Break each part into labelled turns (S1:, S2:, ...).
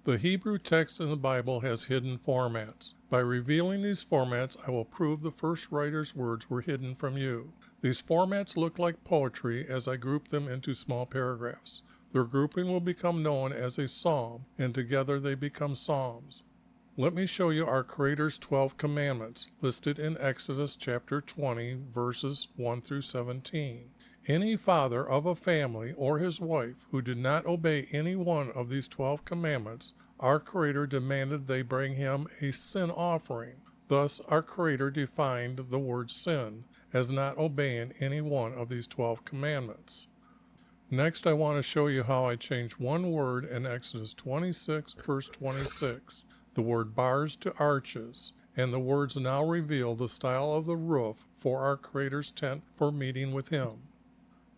S1: The Hebrew text in the Bible has hidden formats. By revealing these formats, I will prove the first writer's words were hidden from you. These formats look like poetry as I group them into small paragraphs. Their grouping will become known as a psalm, and together they become psalms. Let me show you our Creator's 12 commandments, listed in Exodus chapter 20, verses 1 through 17. Any father of a family or his wife who did not obey any one of these 12 commandments, our Creator demanded they bring him a sin offering. Thus, our Creator defined the word sin as not obeying any one of these 12 commandments. Next, I want to show you how I changed one word in Exodus 26, verse 26, the word bars to arches, and the words now reveal the style of the roof for our Creator's tent for meeting with Him.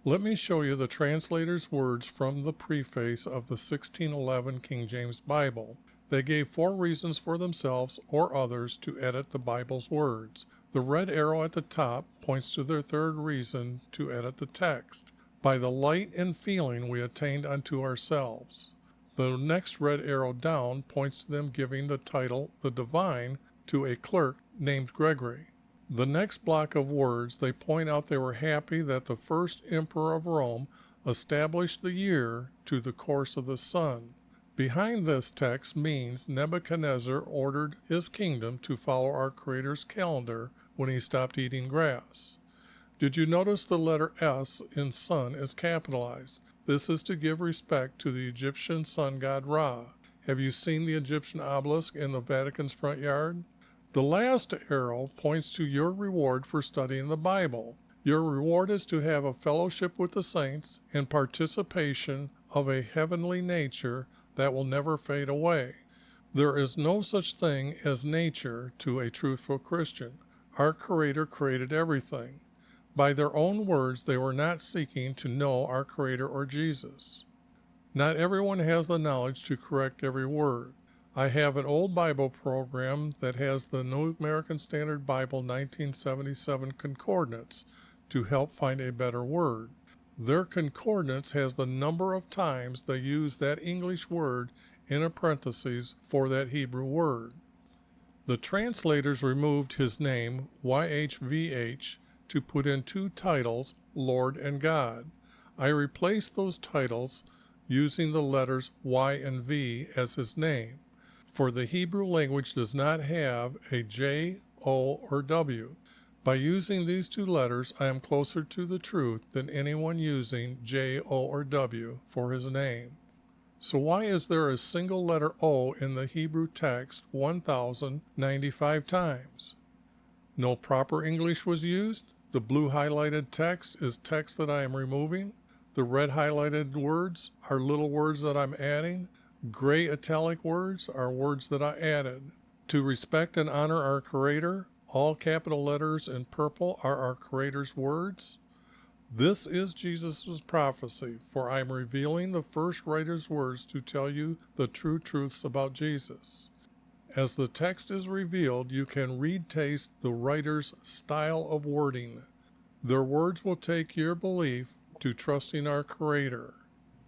S1: Let me show you the translator's words from the preface of the 1611 King James Bible. They gave 4 reasons for themselves or others to edit the Bible's words. The red arrow at the top points to their 3rd reason to edit the text. By the light and feeling we attained unto ourselves. The next red arrow down points to them giving the title, the Divine, to a clerk named Gregory. The next block of words, they point out they were happy that the first emperor of Rome established the year to the course of the sun. Behind this text means Nebuchadnezzar ordered his kingdom to follow our Creator's calendar when he stopped eating grass. Did you notice the letter S in sun is capitalized? This is to give respect to the Egyptian sun god Ra. Have you seen the Egyptian obelisk in the Vatican's front yard? The last arrow points to your reward for studying the Bible. Your reward is to have a fellowship with the saints and participation of a heavenly nature that will never fade away. There is no such thing as nature to a truthful Christian. Our Creator created everything. By their own words, they were not seeking to know our Creator or Jesus. Not everyone has the knowledge to correct every word. I have an old Bible program that has the New American Standard Bible 1977 concordance to help find a better word. Their concordance has the number of times they use that English word in a parenthesis for that Hebrew word. The translators removed his name, YHVH, to put in 2 titles, Lord and God. I replaced those titles using the letters Y and V as his name, for the Hebrew language does not have a J, O, or W. By using these 2 letters, I am closer to the truth than anyone using J, O, or W for his name. So why is there a single letter O in the Hebrew text 1,095 times? No proper English was used? The blue highlighted text is text that I am removing. The red highlighted words are little words that I'm adding. Gray italic words are words that I added. To respect and honor our Creator, all capital letters in purple are our Creator's words. This is Jesus' prophecy, for I am revealing the first writer's words to tell you the true truths about Jesus. As the text is revealed, you can taste the writer's style of wording. Their words will take your belief to trusting our Creator.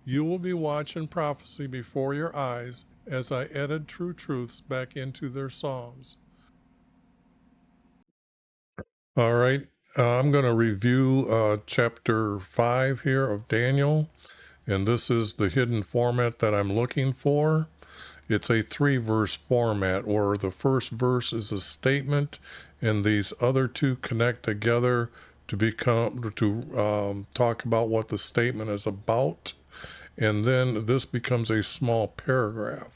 S1: You will be watching prophecy before your eyes as I edit true truths back into their psalms. All right, I'm going to review chapter 5 here of Daniel, and this is the hidden format that I'm looking for. It's a 3-verse format where the first verse is a statement and these other 2 connect together to talk about what the statement is about, and then this becomes a small paragraph.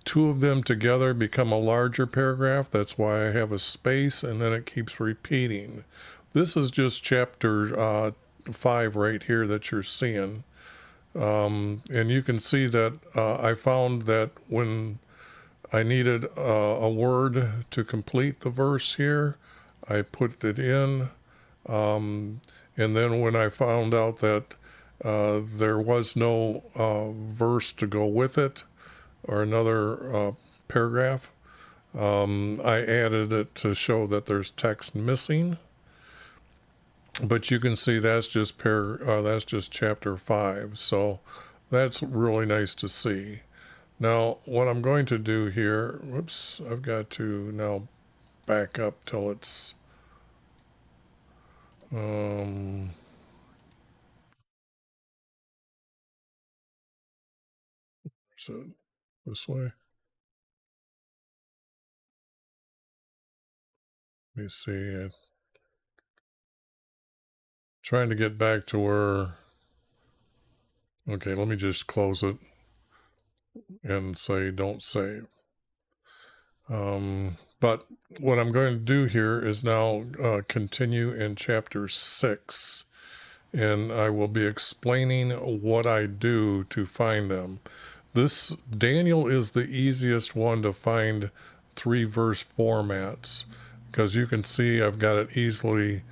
S1: 2 of them together become a larger paragraph. That's why I have a space, and then it keeps repeating. This is just chapter 5 right here that you're seeing. And you can see that I found that when I needed a word to complete the verse here, I put it in. And then when I found out that there was no verse to go with it, or another paragraph, I added it to show that there's text missing. But you can see that's just chapter 5, so that's really nice to see. Now, what I'm going to do here, whoops, I've got to now back up till it's, so this way. Let me see. Trying to get back to where, okay, let me just close it and say don't save. But what I'm going to do here is now continue in chapter 6, and I will be explaining what I do to find them. This Daniel is the easiest one to find 3-verse formats, because you can see I've got it easily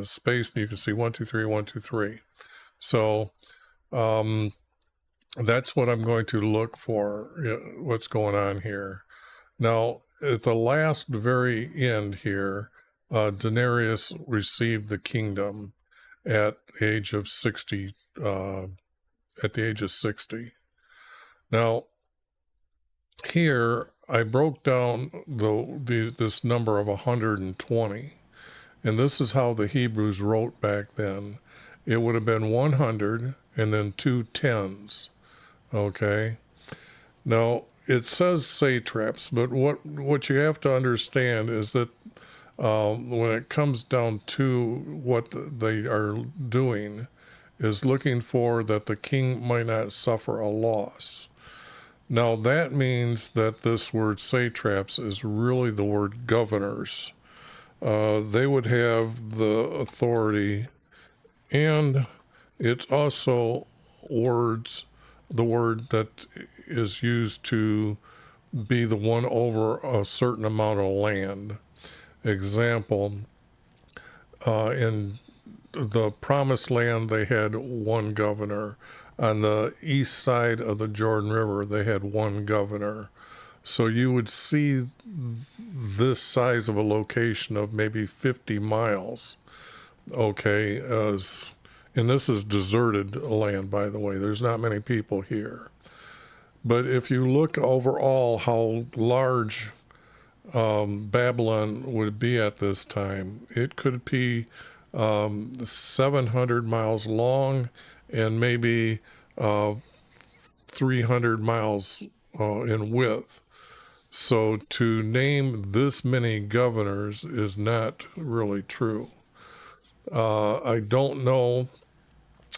S1: spaced, and you can see 1, 2, 3, 1, 2, 3. So that's what I'm going to look for, what's going on here. Now, at the last very end here, Daenerys received the kingdom at the age of 60. At the age of 60. Now, here I broke down this number of 120, and this is how the Hebrews wrote back then. It would have been 100 and then 2 tens. Okay. Now, it says satraps, but what you have to understand is that when it comes down to what they are doing, is looking for that the king might not suffer a loss. Now, that means that this word satraps is really the word governors. They would have the authority, and it's also the word that is used to be the one over a certain amount of land. Example, in the promised land, they had one governor. On the east side of the Jordan River, they had one governor. So you would see this size of a location of maybe 50 miles. Okay, and this is deserted land, by the way. There's not many people here. But if you look overall how large Babylon would be at this time, it could be 700 miles long and maybe 300 miles in width. So to name this many governors is not really true. I don't know,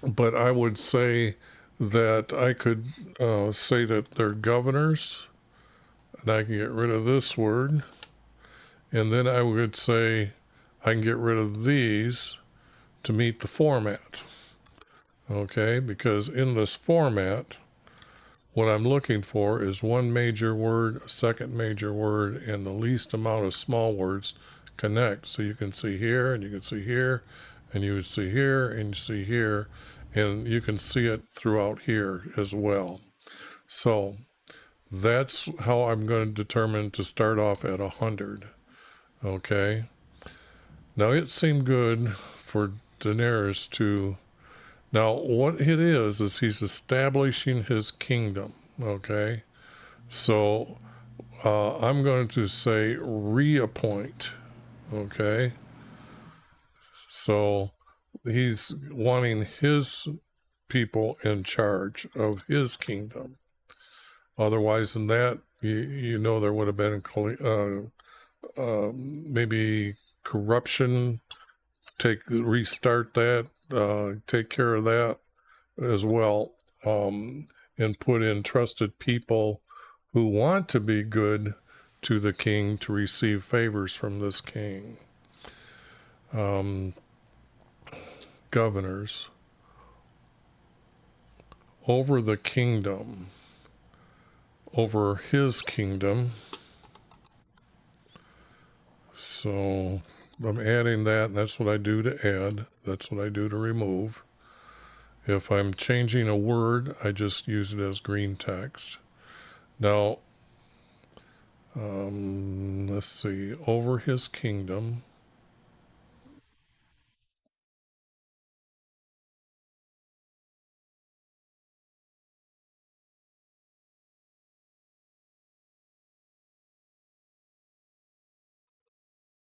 S1: but I would say that I could say that they're governors, and I can get rid of this word, and then I would say I can get rid of these to meet the format. Okay, because in this format, what I'm looking for is one major word, a second major word, and the least amount of small words connect. So you can see here, and you can see here, and you would see here, and you see here, and you can see it throughout here as well. So that's how I'm going to determine to start off at 100. Okay. Now it seemed good for Daenerys to. Now what it is he's establishing his kingdom. Okay. So I'm going to say reappoint. Okay. So he's wanting his people in charge of his kingdom. Otherwise than that, you know, there would have been maybe corruption. Restart that, take care of that as well, and put in trusted people who want to be good to the king to receive favors from this king. Governors over the kingdom, over his kingdom. So I'm adding that, and that's what I do to add. That's what I do to remove. If I'm changing a word, I just use it as green text. Now, let's see, over his kingdom.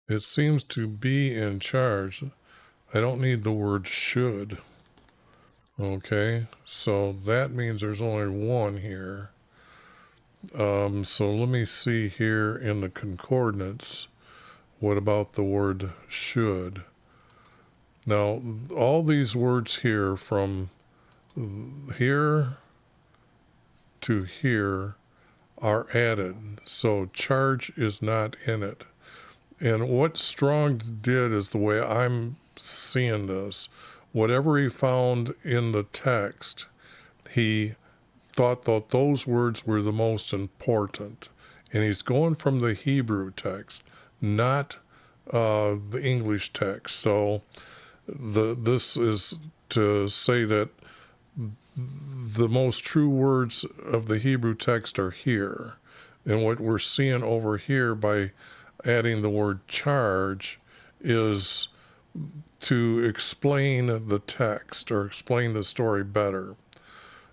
S1: It seems to be in charge. I don't need the word should. Okay, so that means there's only one here. So let me see here in the concordance. What about the word should? Now, all these words here from here to here are added, so charge is not in it. And what Strong's did is the way I'm seeing this. Whatever he found in the text, he thought that those words were the most important. And he's going from the Hebrew text, not the English text. So this is to say that the most true words of the Hebrew text are here. And what we're seeing over here by adding the word charge is to explain the text or explain the story better.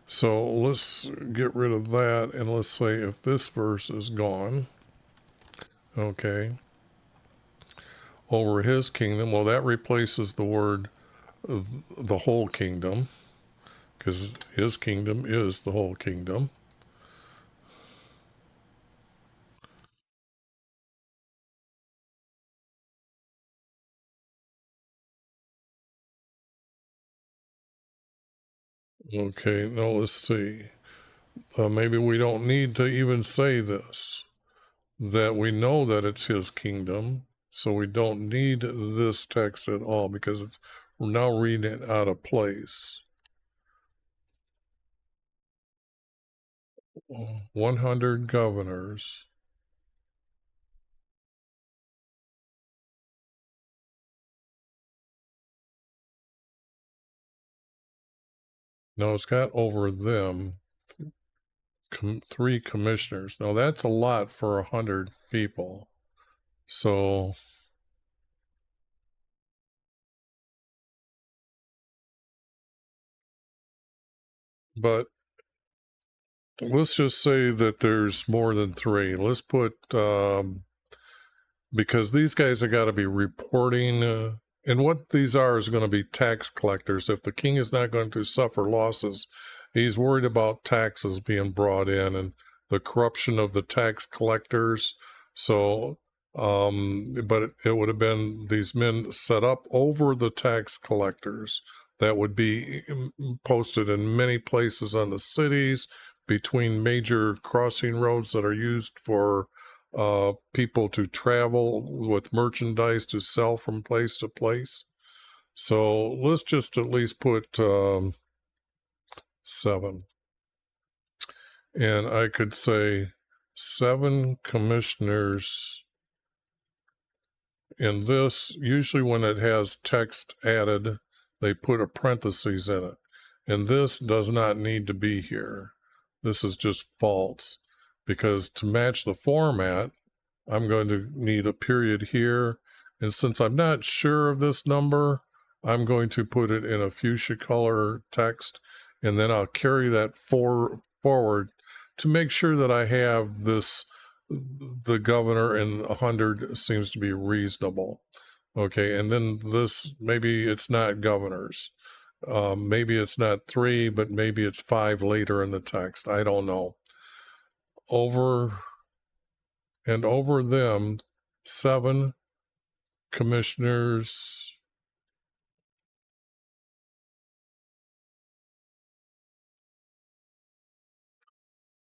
S1: So let's get rid of that and let's say if this verse is gone, okay, over his kingdom, well, that replaces the word the whole kingdom because his kingdom is the whole kingdom. Okay, now let's see. Maybe we don't need to even say this, that we know that it's his kingdom, so we don't need this text at all because we're now reading it out of place. 100 governors. No, it's got over them 3 commissioners. Now that's a lot for 100 people. So, but let's just say that there's more than 3. Let's put because these guys have got to be reporting, and what these are is going to be tax collectors. If the king is not going to suffer losses, he's worried about taxes being brought in and the corruption of the tax collectors. So, but it would have been these men set up over the tax collectors that would be posted in many places on the cities between major crossing roads that are used for people to travel with merchandise to sell from place to place. So let's just at least put 7. And I could say 7 commissioners. In this, usually when it has text added, they put a parentheses in it. And this does not need to be here. This is just false. Because to match the format, I'm going to need a period here. And since I'm not sure of this number, I'm going to put it in a fuchsia color text. And then I'll carry that forward to make sure that I have this, the governor and 100 seems to be reasonable. Okay, and then this, maybe it's not governors. Maybe it's not 3, but maybe it's 5 later in the text. I don't know. Over them 7 commissioners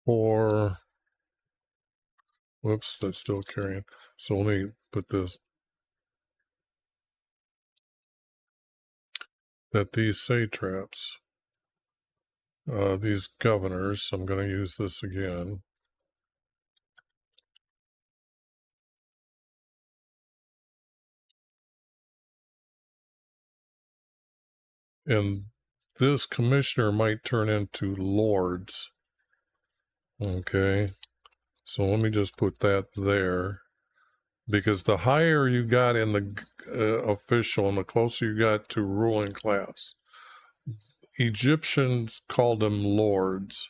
S1: for, whoops, that's still carrying. So let me put this, that these satraps, these governors, I'm going to use this again. And this commissioner might turn into lords. Okay, so let me just put that there. Because the higher you got in the official and the closer you got to ruling class, Egyptians called them lords.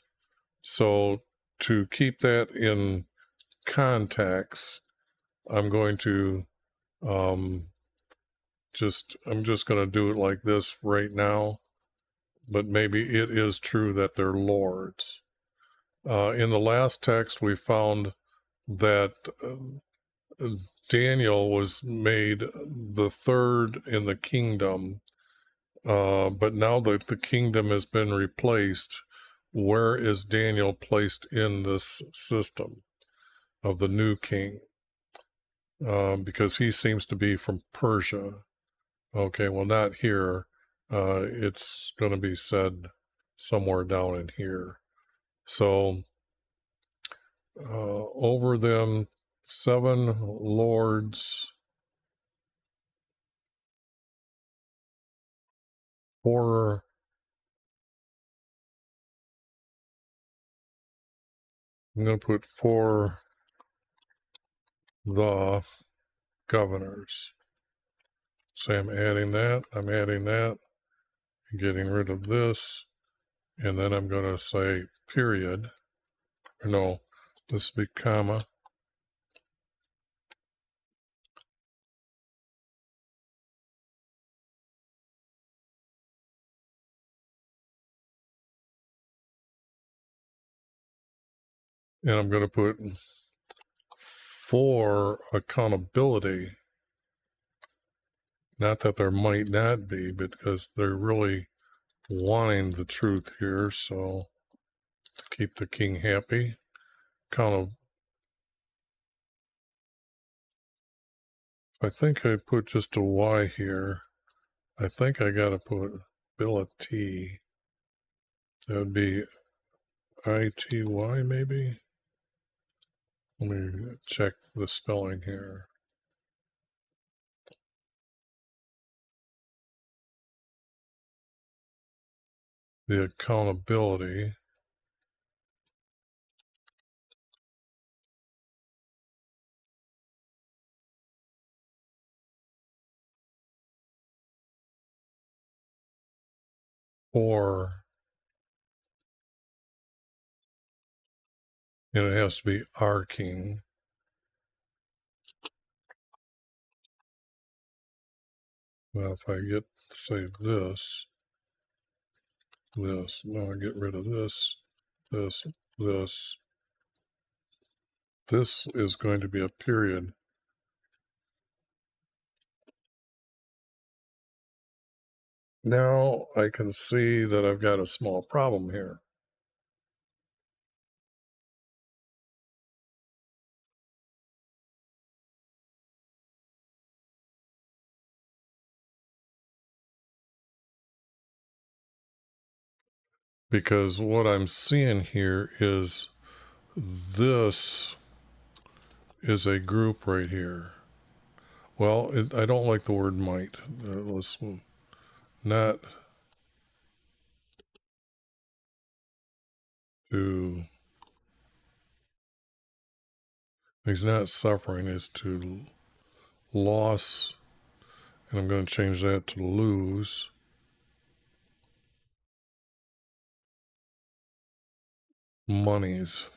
S1: So to keep that in context, I'm going to I'm just going to do it like this right now, but maybe it is true that they're lords. In the last text, we found that Daniel was made the third in the kingdom, but now that the kingdom has been replaced, where is Daniel placed in this system of the new king? Because he seems to be from Persia. Okay, well, not here. It's going to be said somewhere down in here. So, over them 7 lords, 4, I'm going to put 4 the governors. So I'm adding that, getting rid of this, and then I'm going to say period. No, this will be comma. And I'm going to put for accountability. Not that there might not be, because they're really wanting the truth here. So to keep the king happy, I think I put just a Y here. I think I got to put ability. That would be ITY maybe. Let me check the spelling here. The accountability. Or, and it has to be our king. Now, if I get, say, this, now I get rid of this, this, this. This is going to be a period. Now I can see that I've got a small problem here. Because what I'm seeing here is this is a group right here. Well, I don't like the word might. Let's not to, he's not suffering, is to loss, and I'm going to change that to lose. Monies.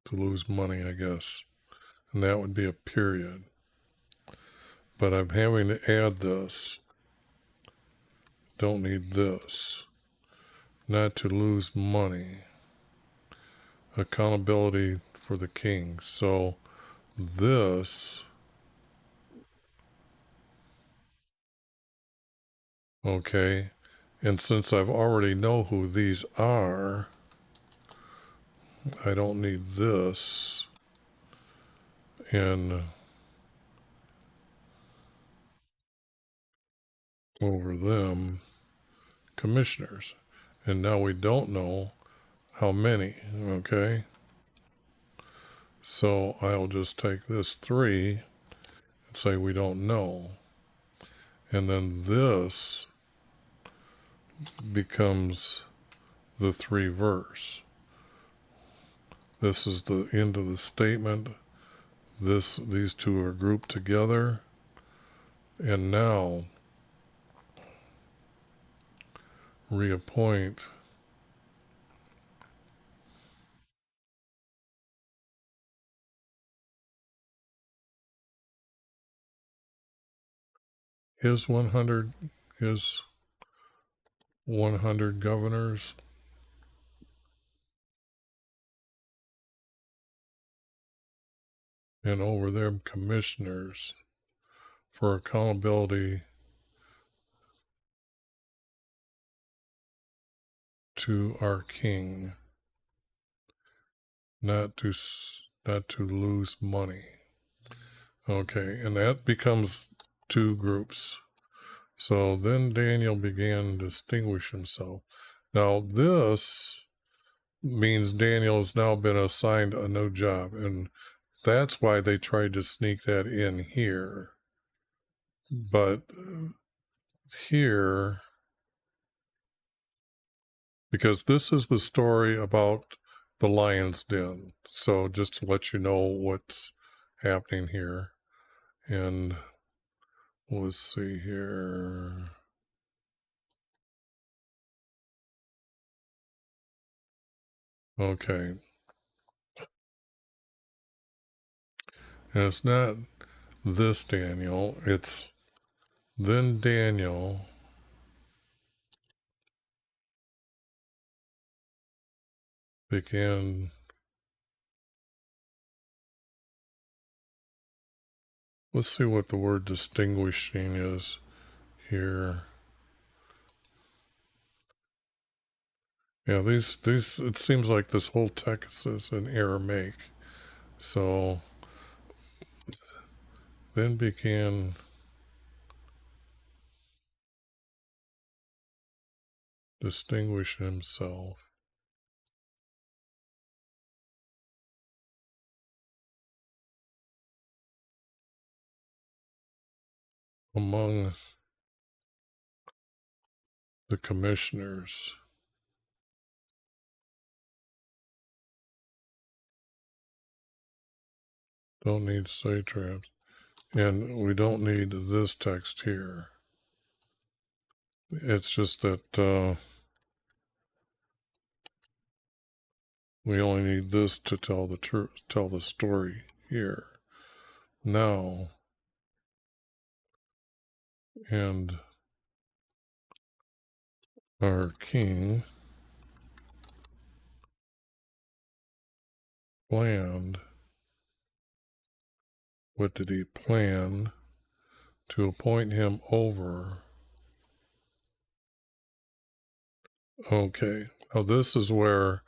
S1: To lose money, I guess. And that would be a period. But I'm having to add this. Don't need this. Not to lose money. Accountability for the king. So this, okay, and since I've already know who these are, I don't need this. And over them, commissioners. And now we don't know how many, okay? So I'll just take this 3 and say we don't know. And then this becomes the 3 verse. This is the end of the statement. These two are grouped together. And now reappoint his 100 governors, and over them commissioners for accountability to our king, not to lose money. Okay, and that becomes two groups. So then Daniel began to distinguish himself. Now this means Daniel's now been assigned a new job, and that's why they tried to sneak that in here. But here, because this is the story about the lion's den. So just to let you know what's happening here. And let's see here. Okay. And it's not this Daniel, it's then Daniel began. Let's see what the word distinguishing is here. Yeah, these it seems like this whole text is in Aramaic. So then began distinguishing himself among the commissioners. Don't need satraps. And we don't need this text here. It's just that we only need this to tell the truth, tell the story here. Now, and our king planned. What did he plan? To appoint him over. Okay. Now this is where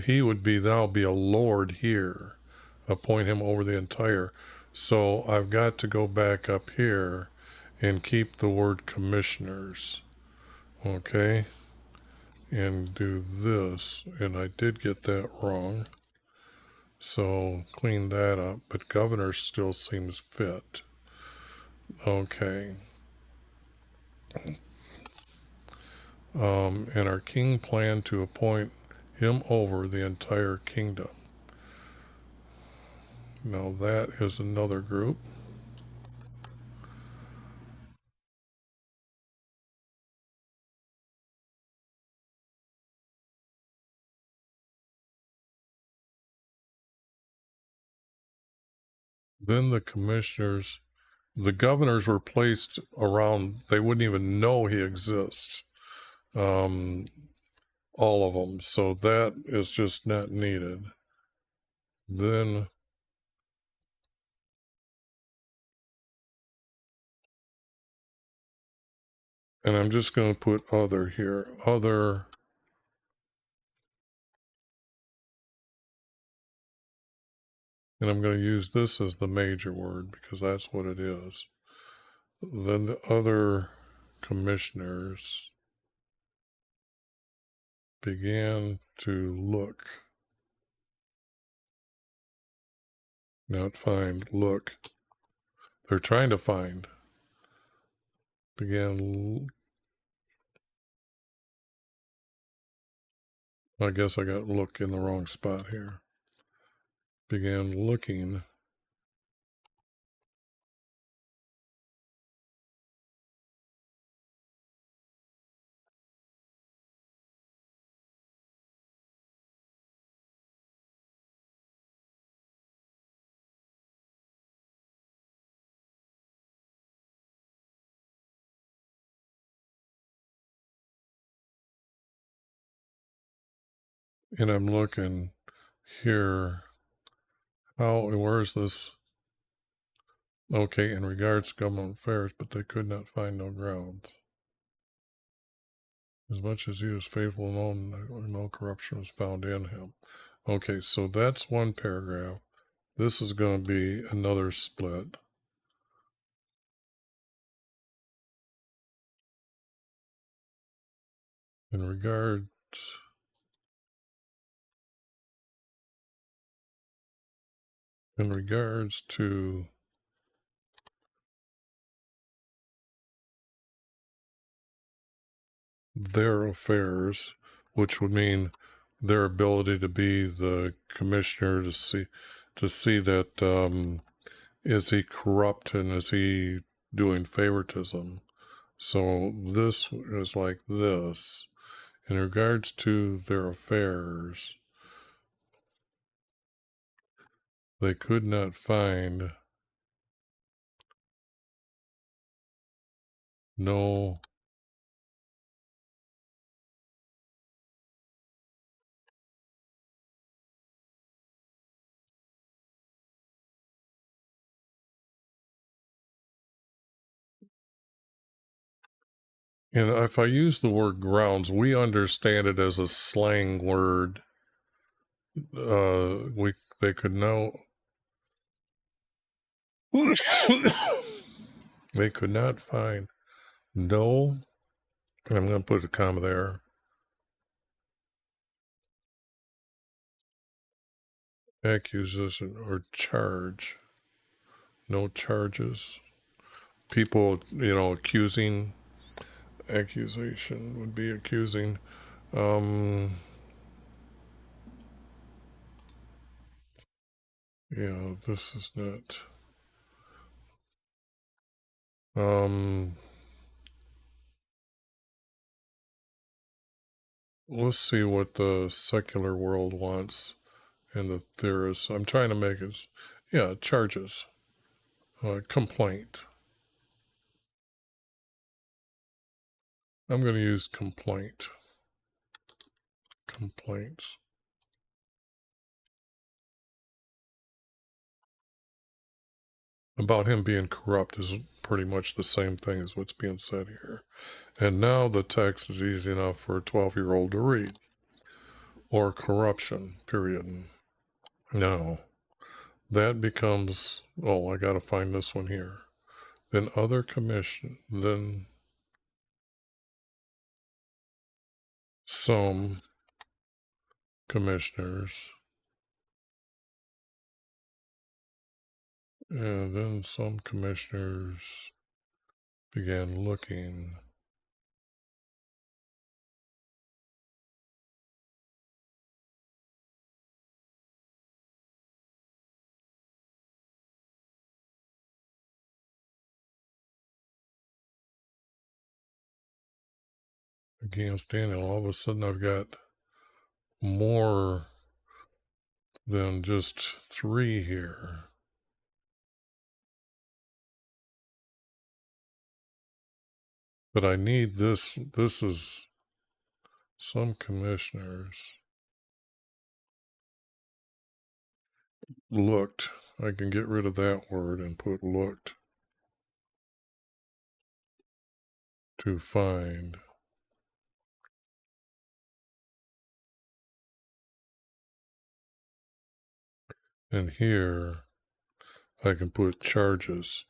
S1: he would be now be a lord here. Appoint him over the entire. So I've got to go back up here and keep the word commissioners. Okay. And do this. And I did get that wrong. So clean that up. But governor still seems fit. Okay. And our king planned to appoint him over the entire kingdom. Now that is another group. Then the commissioners, the governors were placed around, they wouldn't even know he exists. All of them. So that is just not needed. Then, and I'm just going to put other here. Other. And I'm going to use this as the major word because that's what it is. Then the other commissioners began to look. Not find, look. They're trying to find. Began, I guess I got look in the wrong spot here. Began looking And I'm looking here. Where is this? Okay, in regards to government affairs, but they could not find no grounds. As much as he was faithful and no corruption was found in him. Okay, so that's one paragraph. This is going to be another split. In regards to their affairs, which would mean their ability to be the commissioner to see that is he corrupt and is he doing favoritism. So this is like this. In regards to their affairs, they could not find no and if I use the word grounds, we understand it as a slang word. They could know they could not find no, and I'm going to put a comma there, accusation or charge, no charges. People, accusing, accusation would be accusing. This is not. Let's see what the secular world wants and the theorists. I'm trying to make it, charges, complaint. I'm going to use complaints. About him being corrupt is pretty much the same thing as what's being said here. And now the text is easy enough for a 12-year-old to read. Or corruption, period. Now, that becomes, I got to find this one here. Then then some commissioners, and then some commissioners began looking against Daniel. All of a sudden I've got more than just 3 here. But I need this. This is some commissioners looked. I can get rid of that word and put looked to find. And here I can put charges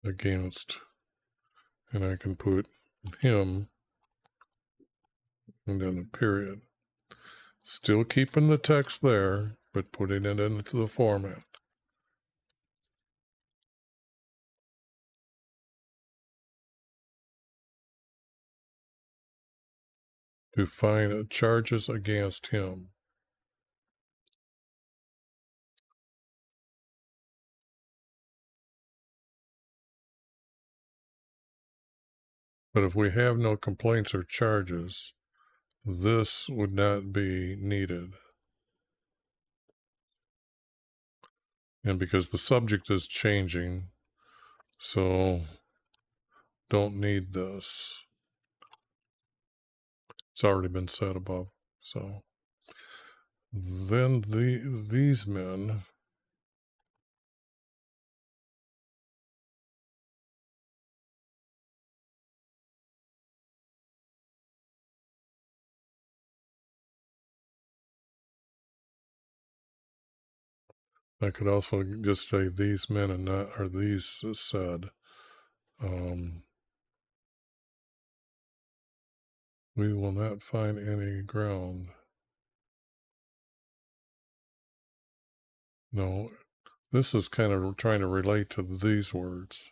S1: against, and I can put him and then a period. Still keeping the text there, but putting it into the format. To find charges against him. But if we have no complaints or charges, this would not be needed. And because the subject is changing, so don't need this. It's already been said above. So then these men, I could also just say these men and not, or these said, we will not find any ground. No, this is kind of trying to relate to these words.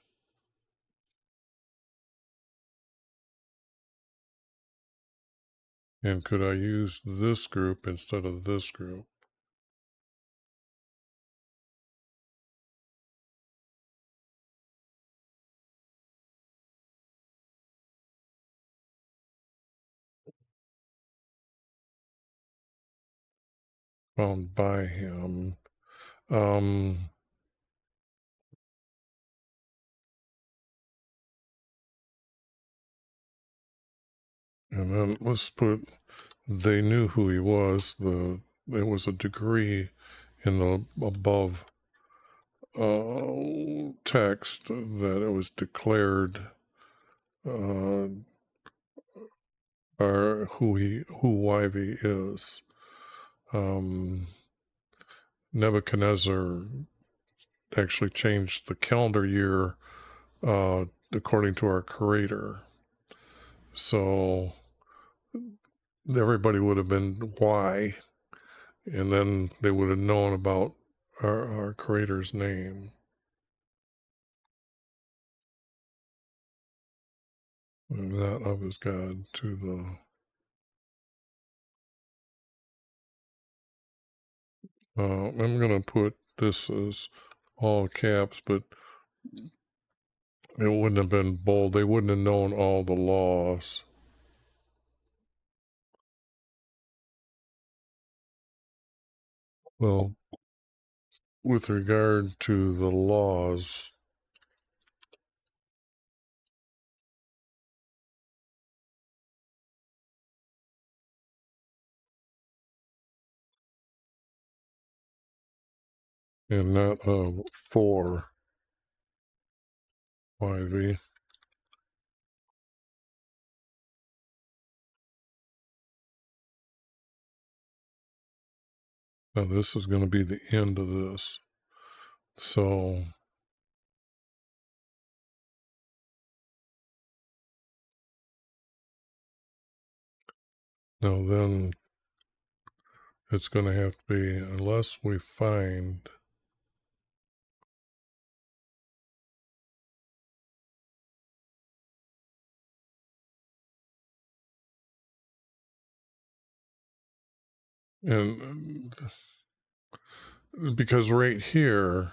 S1: And could I use this group instead of this group? Found by him. And then let's put, they knew who he was. There was a degree in the above text that it was declared who YV is. Nebuchadnezzar actually changed the calendar year according to our Creator. So everybody would have been Y, and then they would have known about our Creator's name. And that of his God to the... I'm going to put this as all caps, but it wouldn't have been bold. They wouldn't have known all the laws. Well, with regard to the laws, and not for YV. Now this is going to be the end of this. So now then it's going to have to be, unless we find and because right here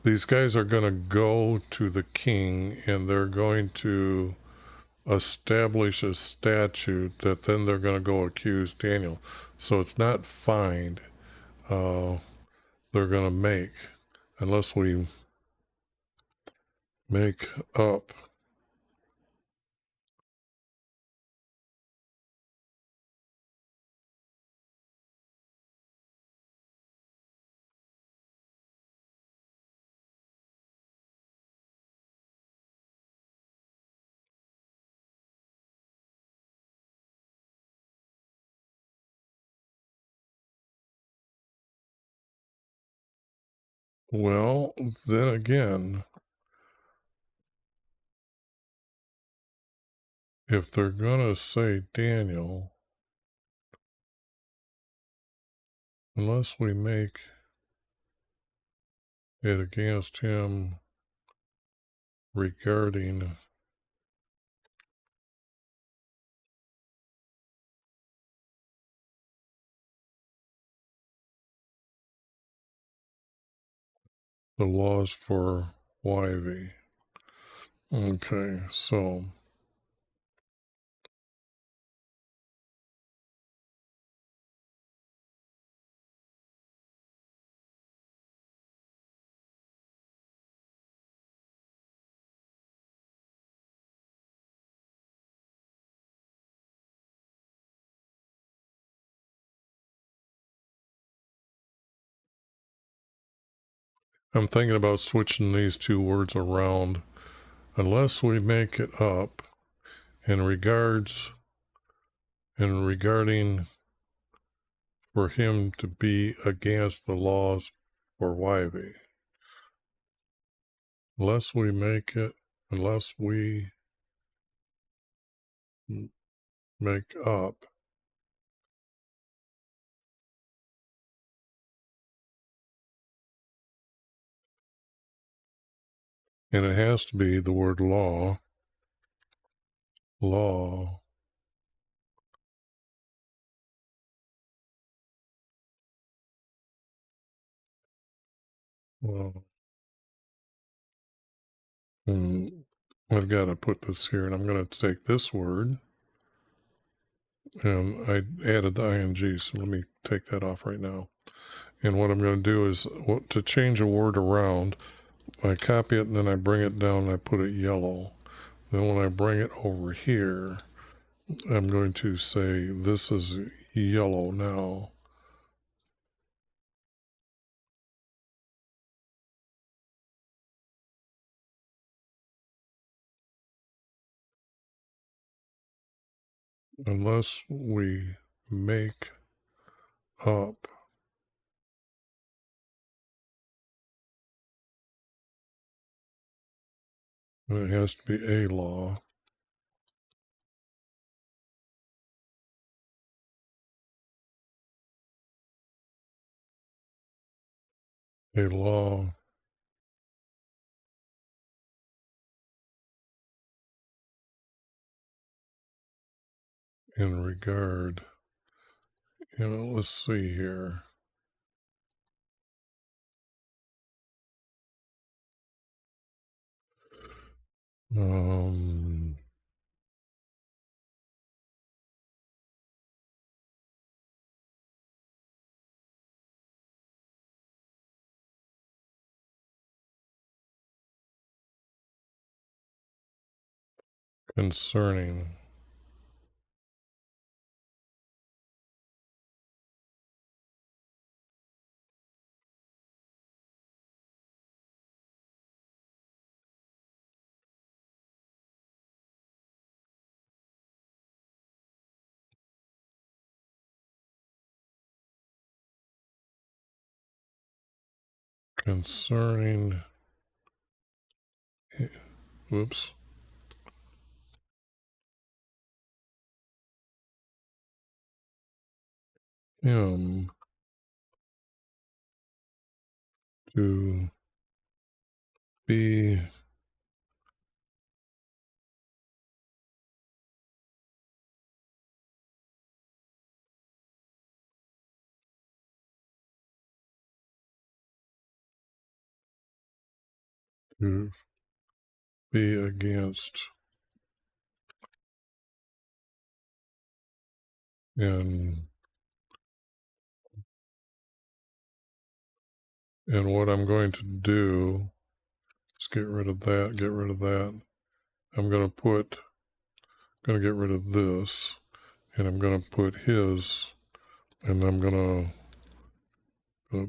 S1: these guys are going to go to the king and they're going to establish a statute that then they're going to go accuse Daniel. So it's not find, they're going to make, unless we make up. Well, then again, if they're going to say Daniel, unless we make it against him regarding the laws for YV. Okay, so I'm thinking about switching these two words around. Unless we make it up in regarding for him to be against the laws for YV. Unless we make up, and it has to be the word law, well, I've got to put this here, and I'm going to take this word, and I added the ing, so let me take that off right now. And what I'm going to do is, to change a word around, I copy it and then I bring it down and I put it yellow. Then when I bring it over here, I'm going to say this is yellow now. Unless we make up, and it has to be a law. A law in regard, let's see here. Concerning. Concerning, whoops. Him to be to be against and what I'm going to do is get rid of that. I'm going to get rid of this, and I'm going to put his, and I'm going to,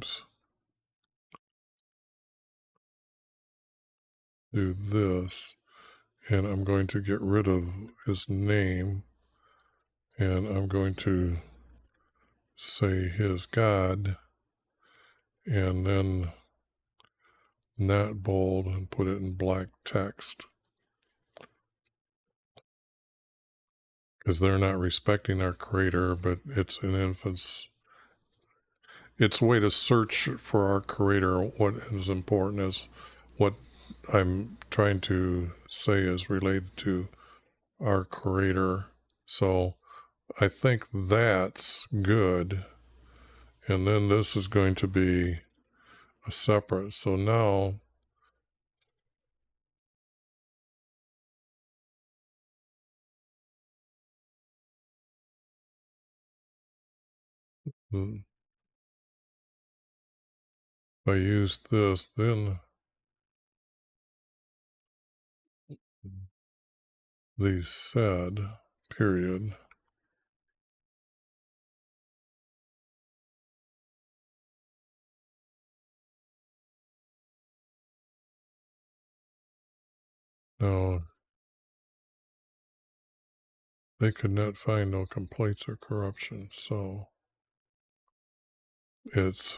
S1: do this, and I'm going to get rid of his name, and I'm going to say his God, and then not bold and put it in black text. Because they're not respecting our Creator, but it's an infant's. It's a way to search for our Creator. What is important is what I'm trying to say is related to our Creator. So I think that's good. And then this is going to be a separate. So now if I use this, then the said period No, they could not find no complaints or corruption. So it's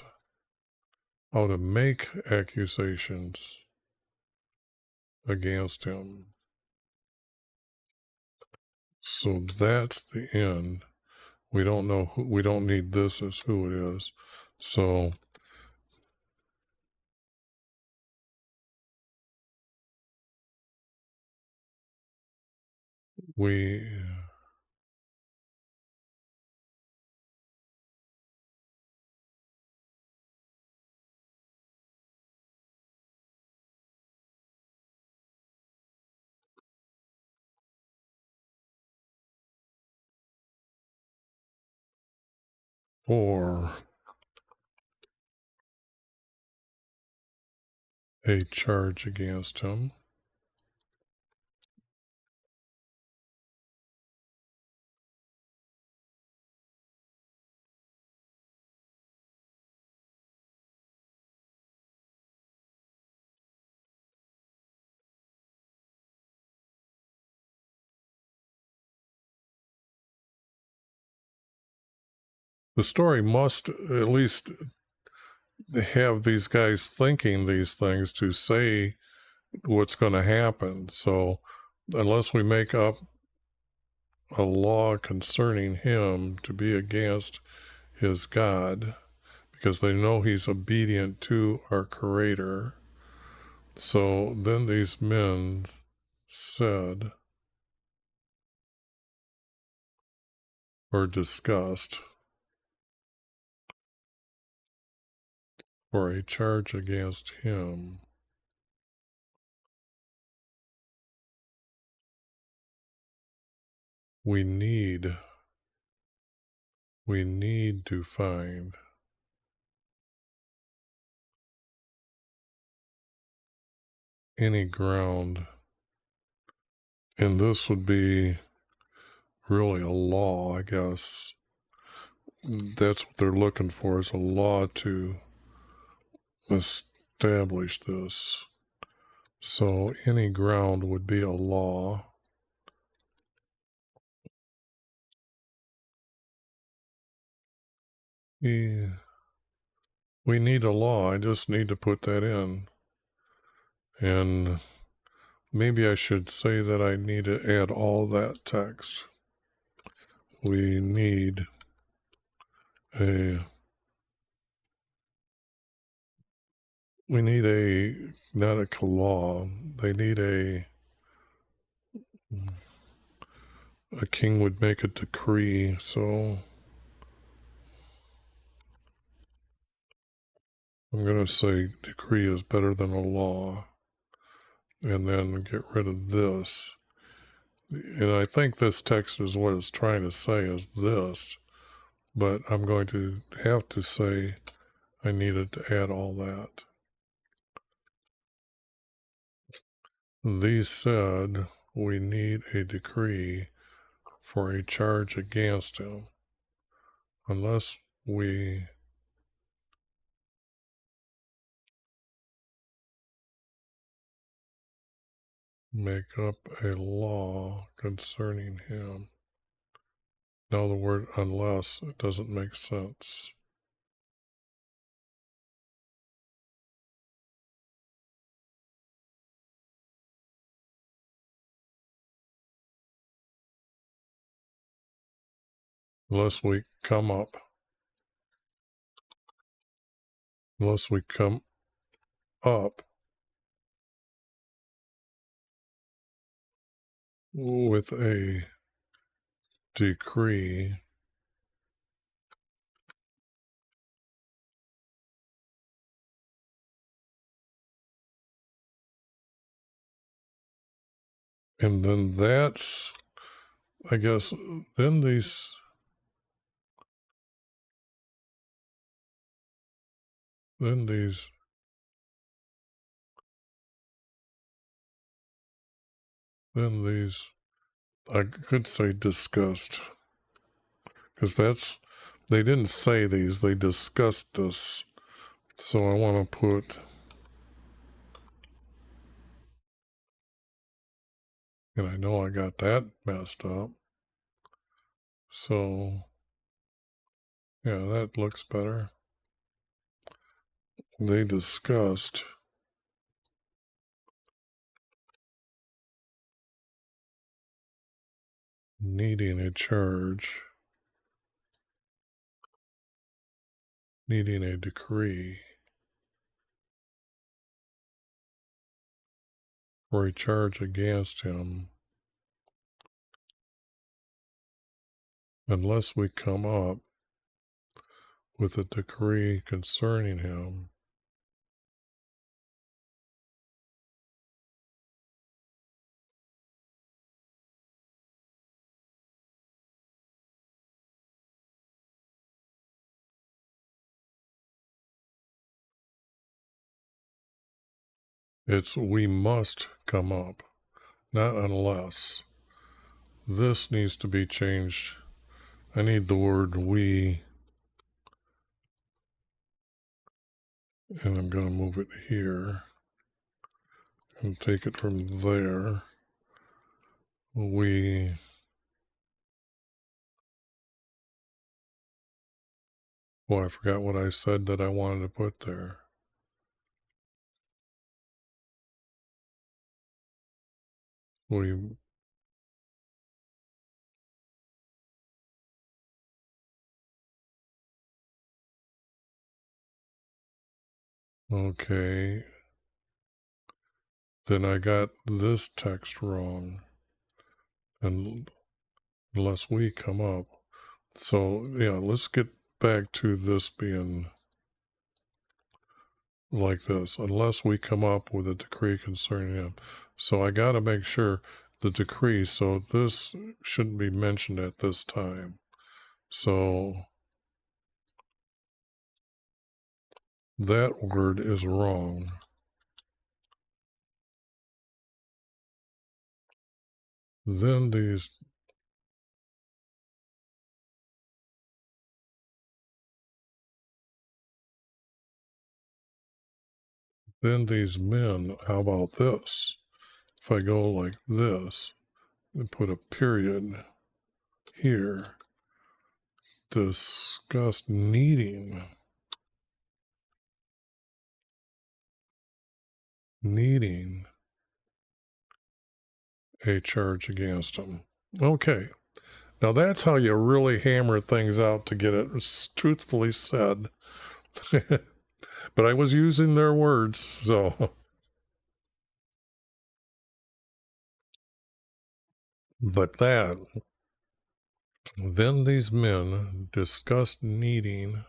S1: how to make accusations against him. So that's the end. We don't know who, we don't need this as who it is. So we or a charge against him. The story must at least have these guys thinking these things to say what's going to happen. So unless we make up a law concerning him to be against his God, because they know he's obedient to our Creator. So then these men said or discussed for a charge against him. We need to find any ground, and this would be really a law, I guess. That's what they're looking for, is a law to establish this. So any ground would be a law. Yeah. We need a law. I just need to put that in. And maybe I should say that I need to add all that text. We need not a law. They need a king would make a decree. So I'm going to say decree is better than a law. And then get rid of this. And I think this text is what it's trying to say is this. But I'm going to have to say I needed to add all that. These said, we need a decree for a charge against him, unless we make up a law concerning him. Now the word unless, it doesn't make sense. Unless we come up with a decree and then that's, I guess, then these I could say discussed, because they didn't say these, they discussed this. So I want to put And I know I got that messed up. So, yeah, that looks better. They discussed needing a charge, needing a decree or a charge against him unless we come up with a decree concerning him. It's we must come up, not unless. This needs to be changed. I need the word we, and I'm going to move it here and take it from there. We, I forgot what I said that I wanted to put there. We, okay. Then I got this text wrong. And unless we come up. So, yeah, let's get back to this being like this. Unless we come up with a decree concerning him. So I got to make sure the decree, so this shouldn't be mentioned at this time. So that word is wrong. Then these men, how about this? If I go like this and put a period here, discussed needing a charge against him. Okay. Now that's how you really hammer things out to get it truthfully said. But I was using their words, so. But then these men discussed needing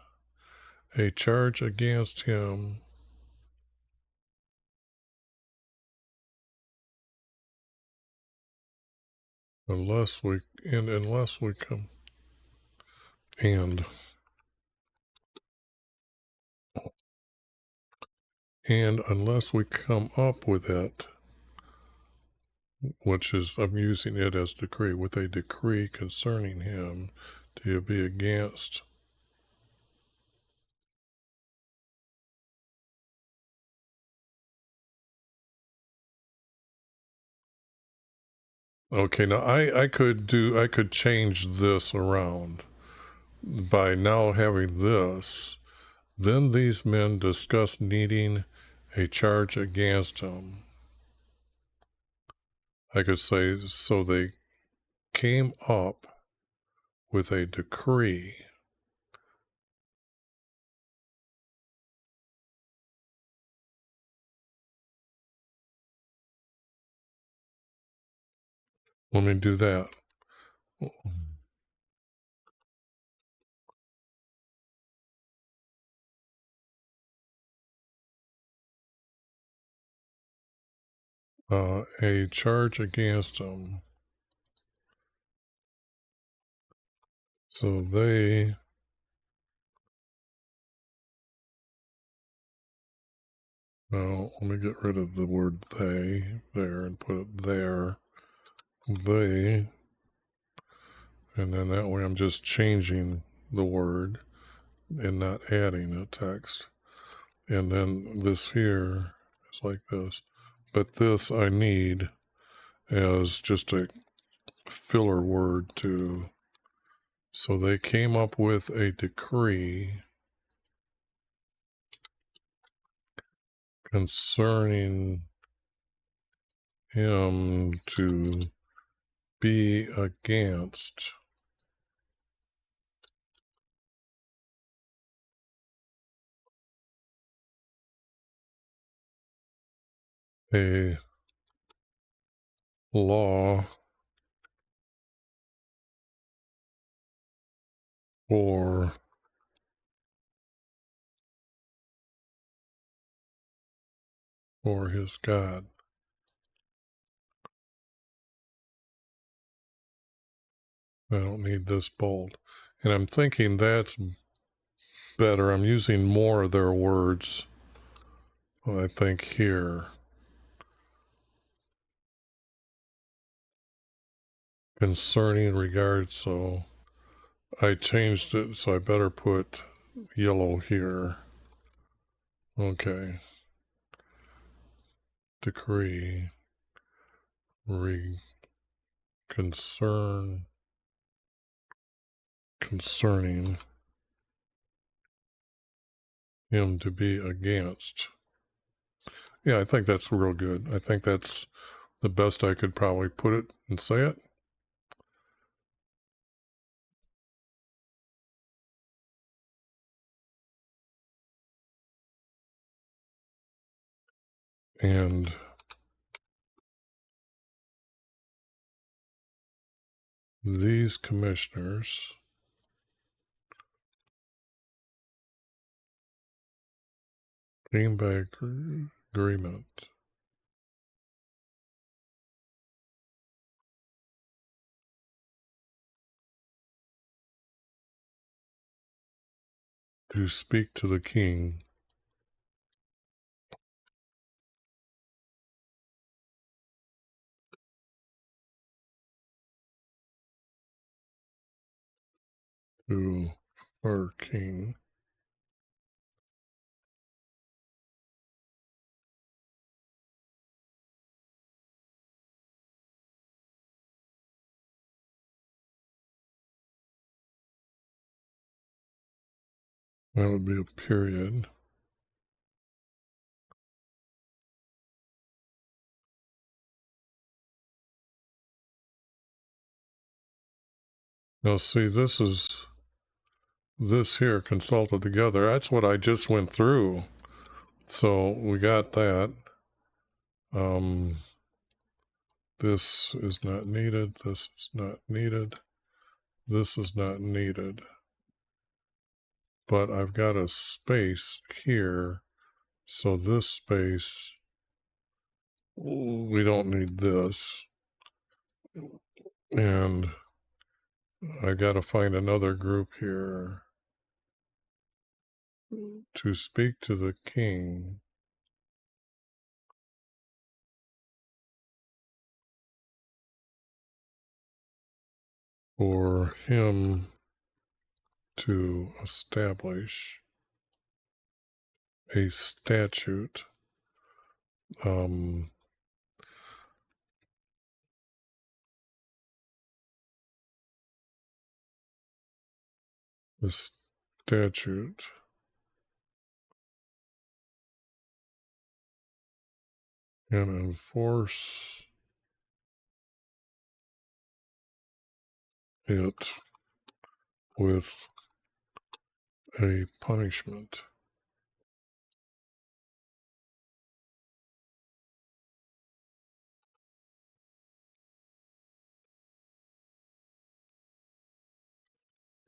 S1: a charge against him unless we come and unless we come up with it, which is, I'm using it as decree, with a decree concerning him to be against. Okay, now I could change this around by now having this. Then these men discussed needing a charge against him. I could say, so they came up with a decree. Let me do that. A charge against him. So they now let me get rid of the word they there and put it there. They, and then that way I'm just changing the word and not adding a text. And then this here is like this. But this I need as just a filler word to. So they came up with a decree concerning him to be against a law for his God. I don't need this bold. And I'm thinking that's better. I'm using more of their words, I think, here. Concerning regard, so I changed it, so I better put yellow here. Okay. Decree. Concerning him to be against. Yeah, I think that's real good. I think that's the best I could probably put it and say it. And these commissioners came by agreement to speak to the king to our king that would be a period. Now see, this here consulted together. That's what I just went through. So we got that. This is not needed. This is not needed. This is not needed. But I've got a space here. So this space, we don't need this. And I got to find another group here to speak to the king for him to establish a statute the statute and enforce it with a punishment.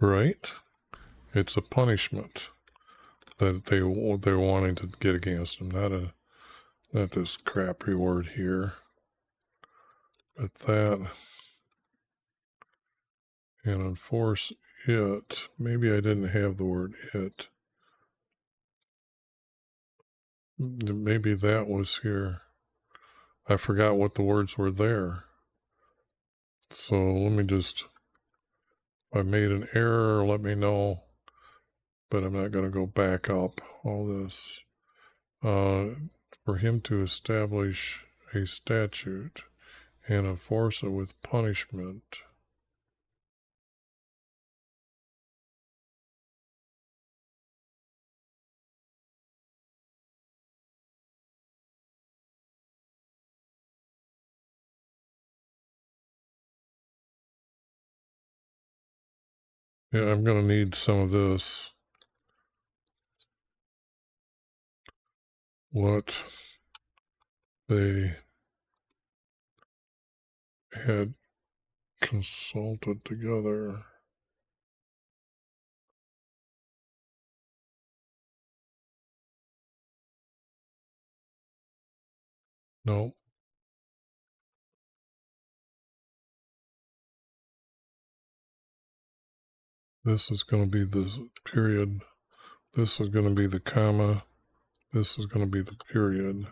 S1: Right? It's a punishment that they're wanting to get against him, not this crappy word here, but that, and enforce it. Maybe I didn't have the word it. Maybe that was here. I forgot what the words were there. So let me just, if I made an error, let me know, but I'm not going to go back up all this. For him to establish a statute and enforce it with punishment. Yeah, I'm going to need some of this. What they had consulted together. No. This is going to be the period. This is going to be the comma. This is going to be the period.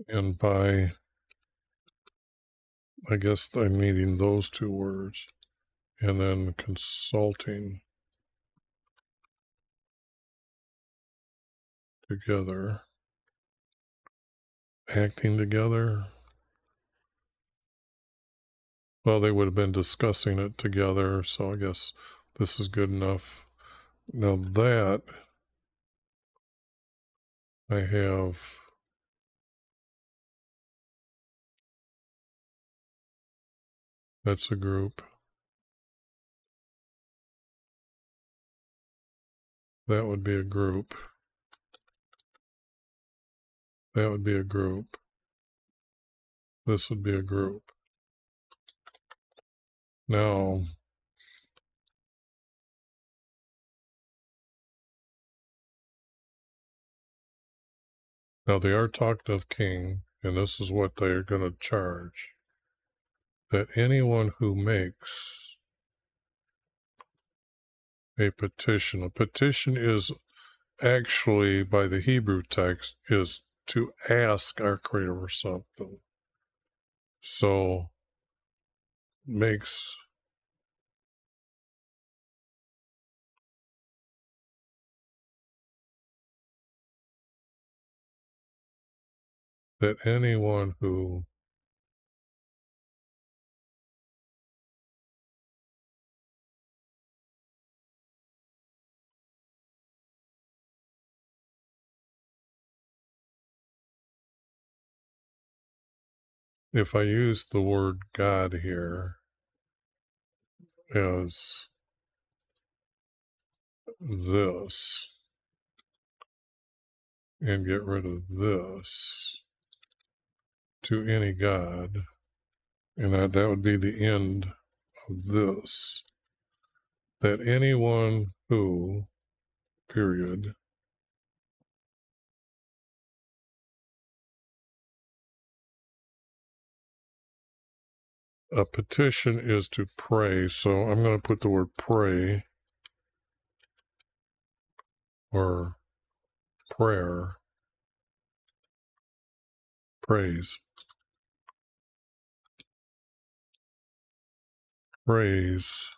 S1: And by, I guess I'm needing those two words. And then consulting together. Acting together. Well, they would have been discussing it together, so I guess this is good enough. Now that I have that's a group. That would be a group. That would be a group. This would be a group. Now they are talking to the king, and this is what they are going to charge. That anyone who makes a petition is actually, by the Hebrew text, is to ask our Creator for something. So makes that anyone who if I use the word God here as this and get rid of this to any God, and that would be the end of this, that anyone who, period, a petition is to pray, so I'm going to put the word pray or prayer, praise, praise,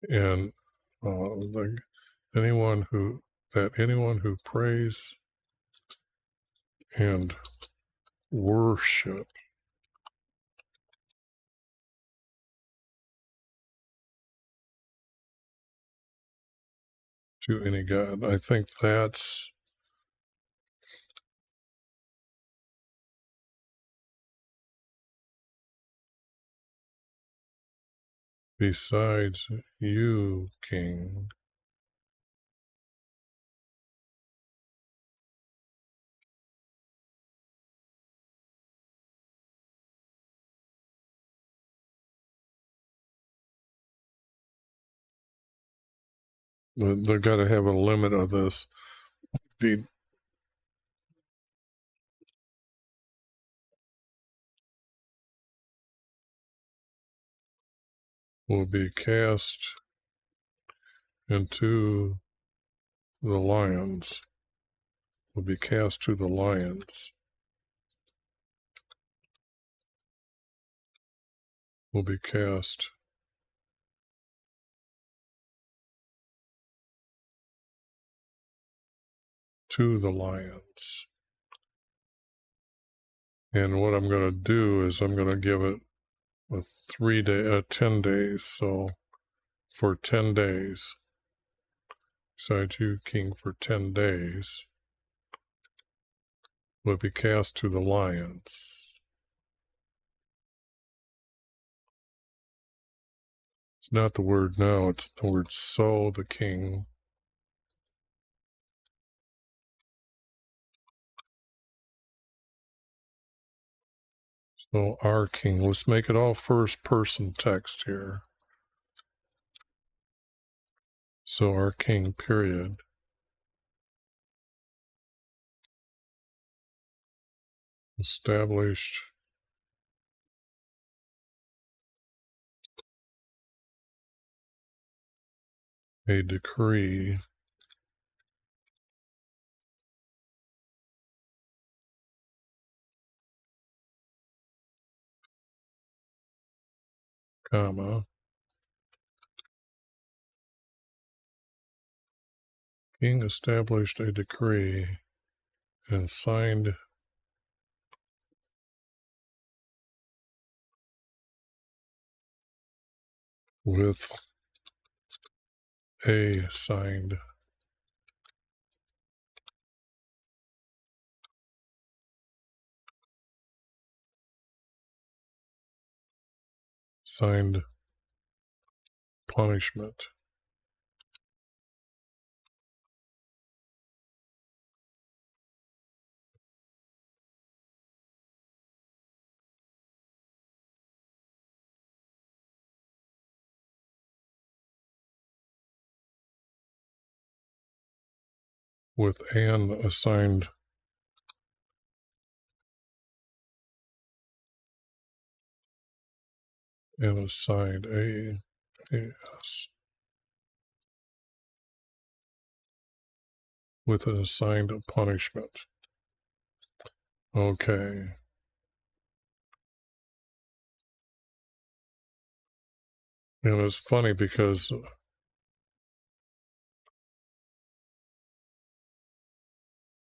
S1: and like anyone who prays and worship to any God. I think that's besides you, King. They've got to have a limit of this. The will be cast into the lions. Will be cast to the lions. Will be cast to the lions. And what I'm going to do is I'm going to give it a 10 days. So for 10 days, beside you, king, for 10 days, will be cast to the lions. It's not the word now, it's the word so, the king. So our king, let's make it all first person text here. So our king, period. Established a decree comma, king established a decree and signed with a signed punishment. With an assigned and assigned a-s with an assigned punishment. Okay. And it's funny because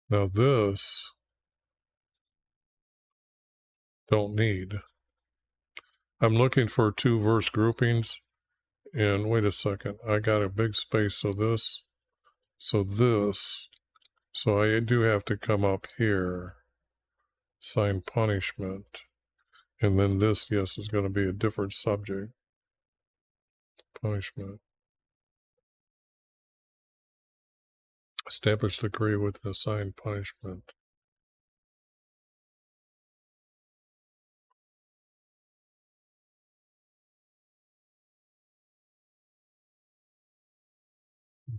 S1: now this don't need. I'm looking for 2 verse groupings, and wait a second, I got a big space, so this, so I do have to come up here, sign punishment, and then this, yes, is going to be a different subject, punishment. Establish decree with an assigned punishment.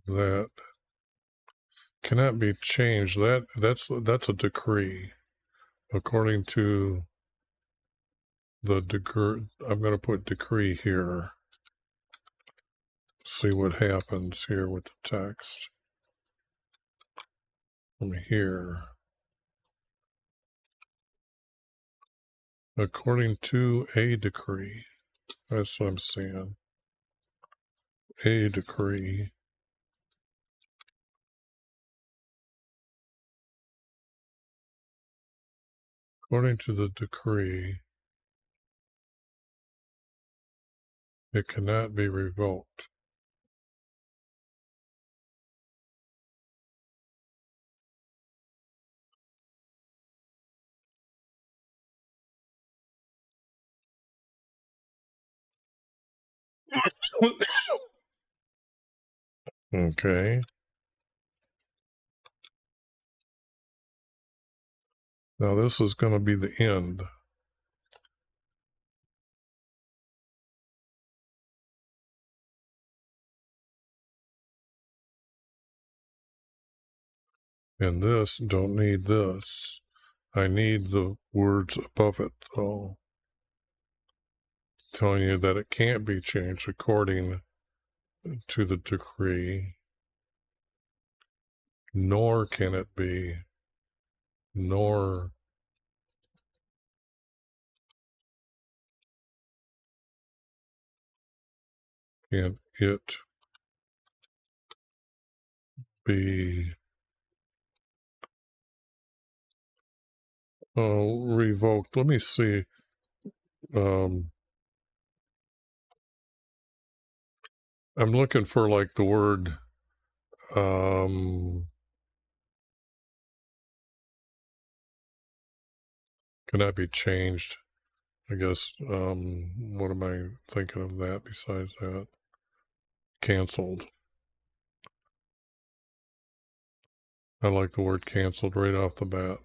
S1: That cannot be changed. That's a decree. According to the decree, I'm going to put decree here. See what happens here with the text. From here. According to a decree. That's what I'm saying. A decree. According to the decree, it cannot be revoked. Okay. Now this is going to be the end. And this, don't need this. I need the words above it, though. Telling you that it can't be changed according to the decree. nor can it be, nor can it be revoked. Let me see. I'm looking for like the word cannot be changed. I guess, what am I thinking of that besides that? Canceled. I like the word canceled right off the bat.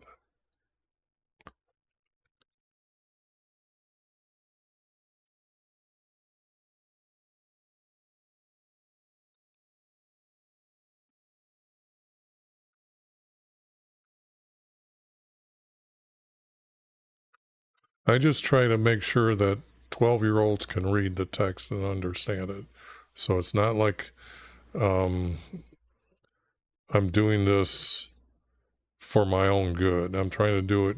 S1: I just try to make sure that 12-year-olds can read the text and understand it. So it's not like I'm doing this for my own good. I'm trying to do it.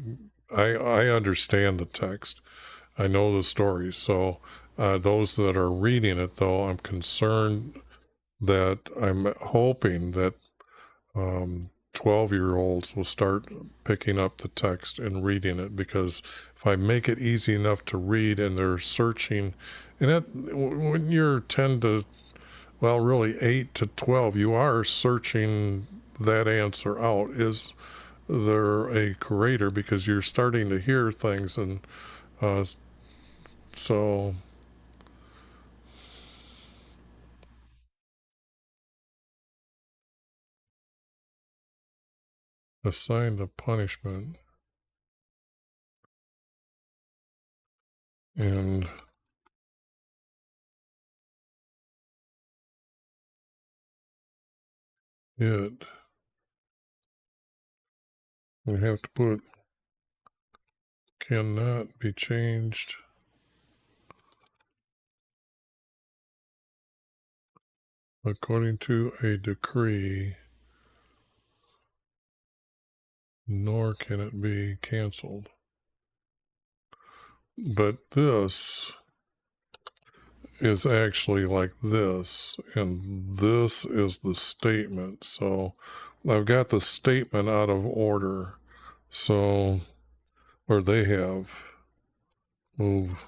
S1: I understand the text. I know the story. So those that are reading it, though, I'm concerned that I'm hoping that 12-year-olds will start picking up the text and reading it, because if I make it easy enough to read and they're searching, and when you're 10 to, well, really 8 to 12, you are searching that answer out. Is there a creator? Because you're starting to hear things, and so assign the punishment, and it, we have to put cannot be changed according to a decree, nor can it be canceled. But this is actually like this, and this is the statement. So I've got the statement out of order. So, or they have, move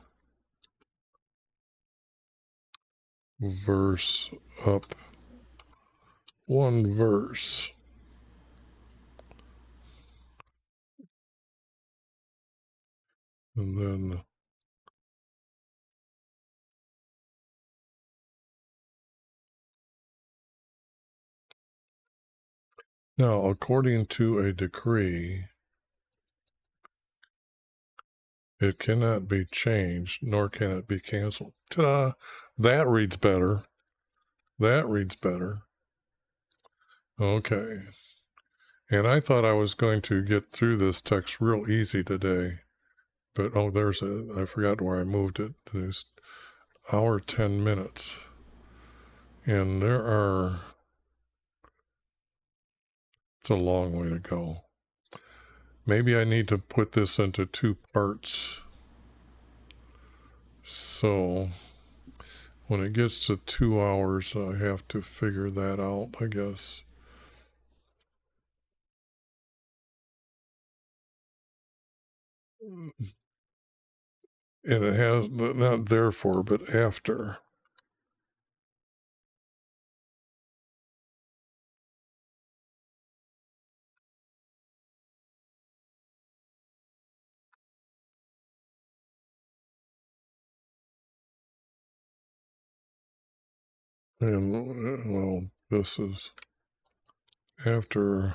S1: verse up one verse. And then now, according to a decree, it cannot be changed, nor can it be canceled. Ta-da! That reads better. That reads better. Okay. And I thought I was going to get through this text real easy today. But, oh, I forgot where I moved it. There's hour 10 minutes. And it's a long way to go. Maybe I need to put this into 2 parts. So when it gets to 2 hours, I have to figure that out, I guess. And it has, not therefore, but after. And, well, this is after.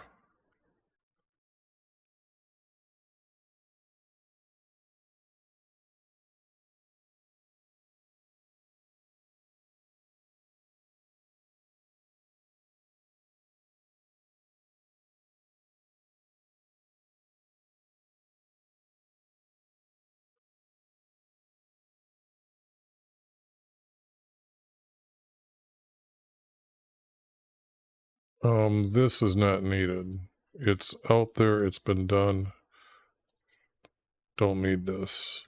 S1: This is not needed. It's out there. It's been done. Don't need this.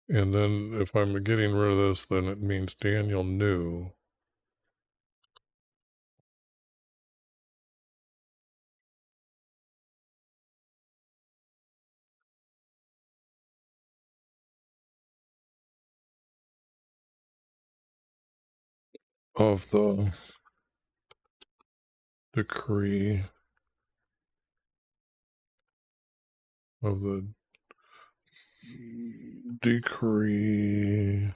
S1: And then if I'm getting rid of this, then it means Daniel knew. Of the decree of the decree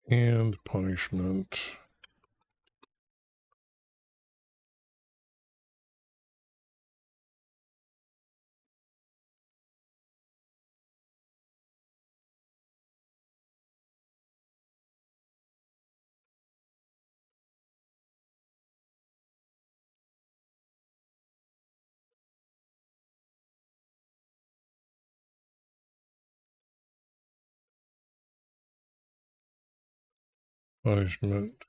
S1: and punishment. Punishment.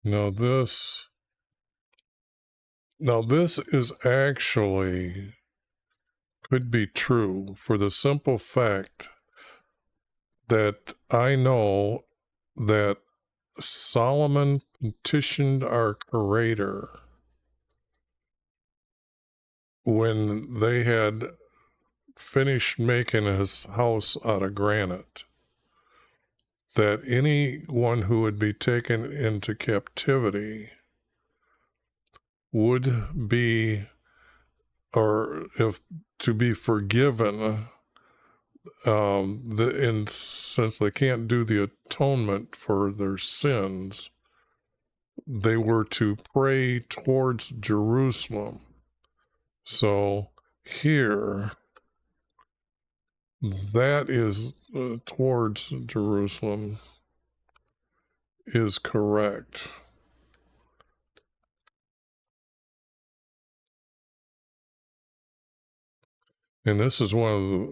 S1: Now this is actually could be true for the simple fact that I know that Solomon petitioned our Creator when they had finished making his house out of granite, that anyone who would be taken into captivity would be, or if to be forgiven, and since they can't do the atonement for their sins, they were to pray towards Jerusalem. So here, that is towards Jerusalem is correct. And this is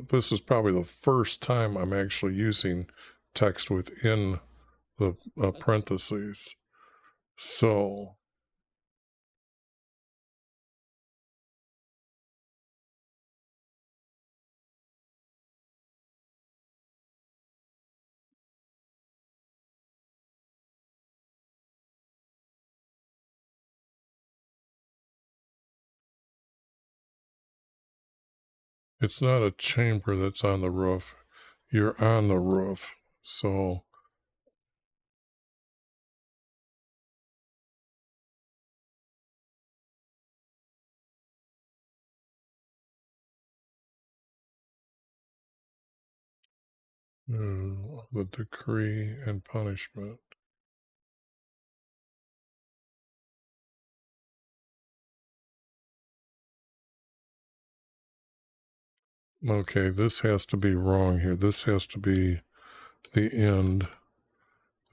S1: this is probably the first time I'm actually using text within the parentheses. So it's not a chamber that's on the roof. You're on the roof. So the decree and punishment. Okay, this has to be wrong here. This has to be the end.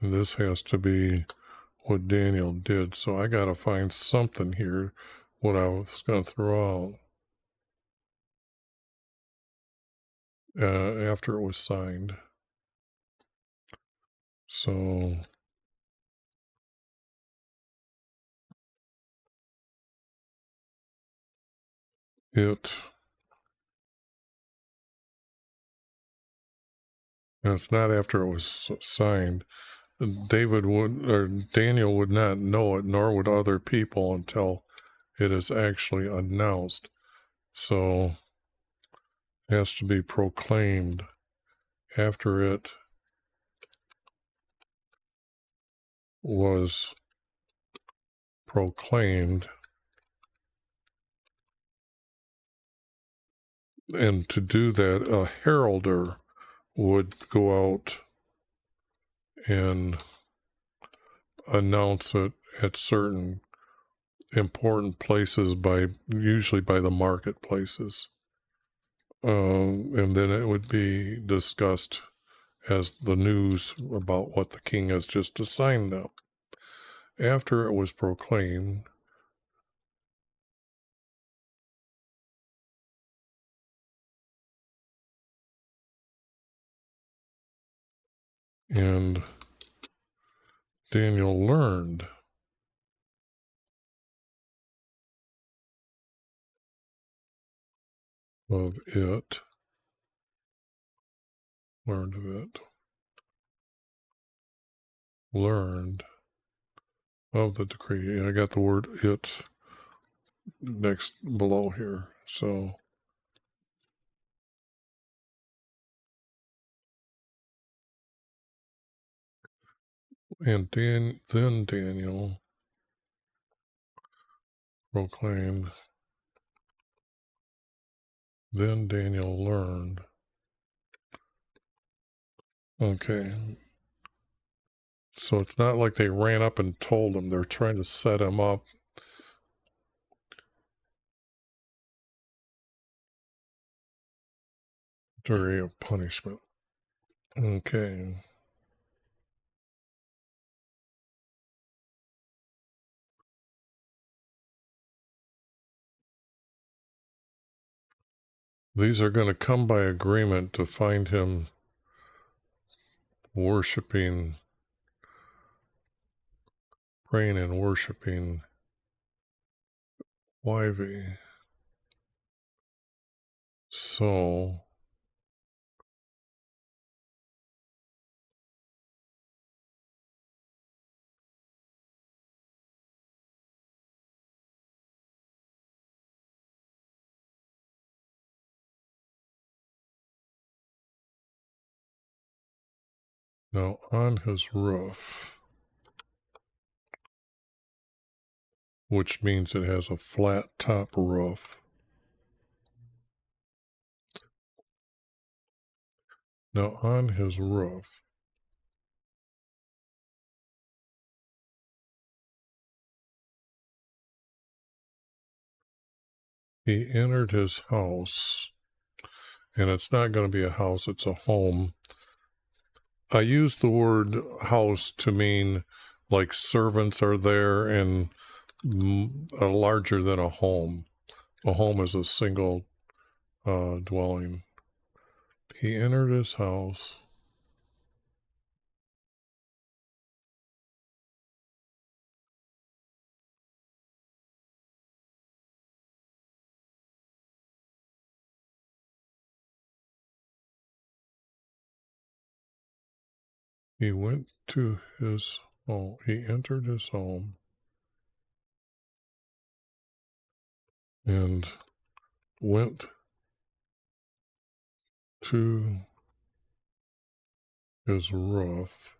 S1: And this has to be what Daniel did. So I got to find something here, what I was going to throw out after it was signed. So and it's not after it was signed. Daniel would not know it, nor would other people until it is actually announced. So it has to be proclaimed after it was proclaimed. And to do that, a heralder would go out and announce it at certain important places, usually by the marketplaces. And then it would be discussed as the news about what the king has just assigned them. After it was proclaimed, And Daniel learned of it. Learned of it. Learned of the decree. I got the word it next below here. So, and then Daniel proclaimed, then Daniel learned. Okay. So it's not like they ran up and told him. They're trying to set him up. Degree of punishment. Okay. These are going to come by agreement to find him worshiping, praying and worshiping YV. So, now on his roof, which means it has a flat top roof. Now on his roof, he entered his house, and it's not going to be a house, it's a home. I use the word house to mean like servants are there and larger than a home. A home is a single dwelling. He entered his house. He went to his home. He entered his home and went to his roof.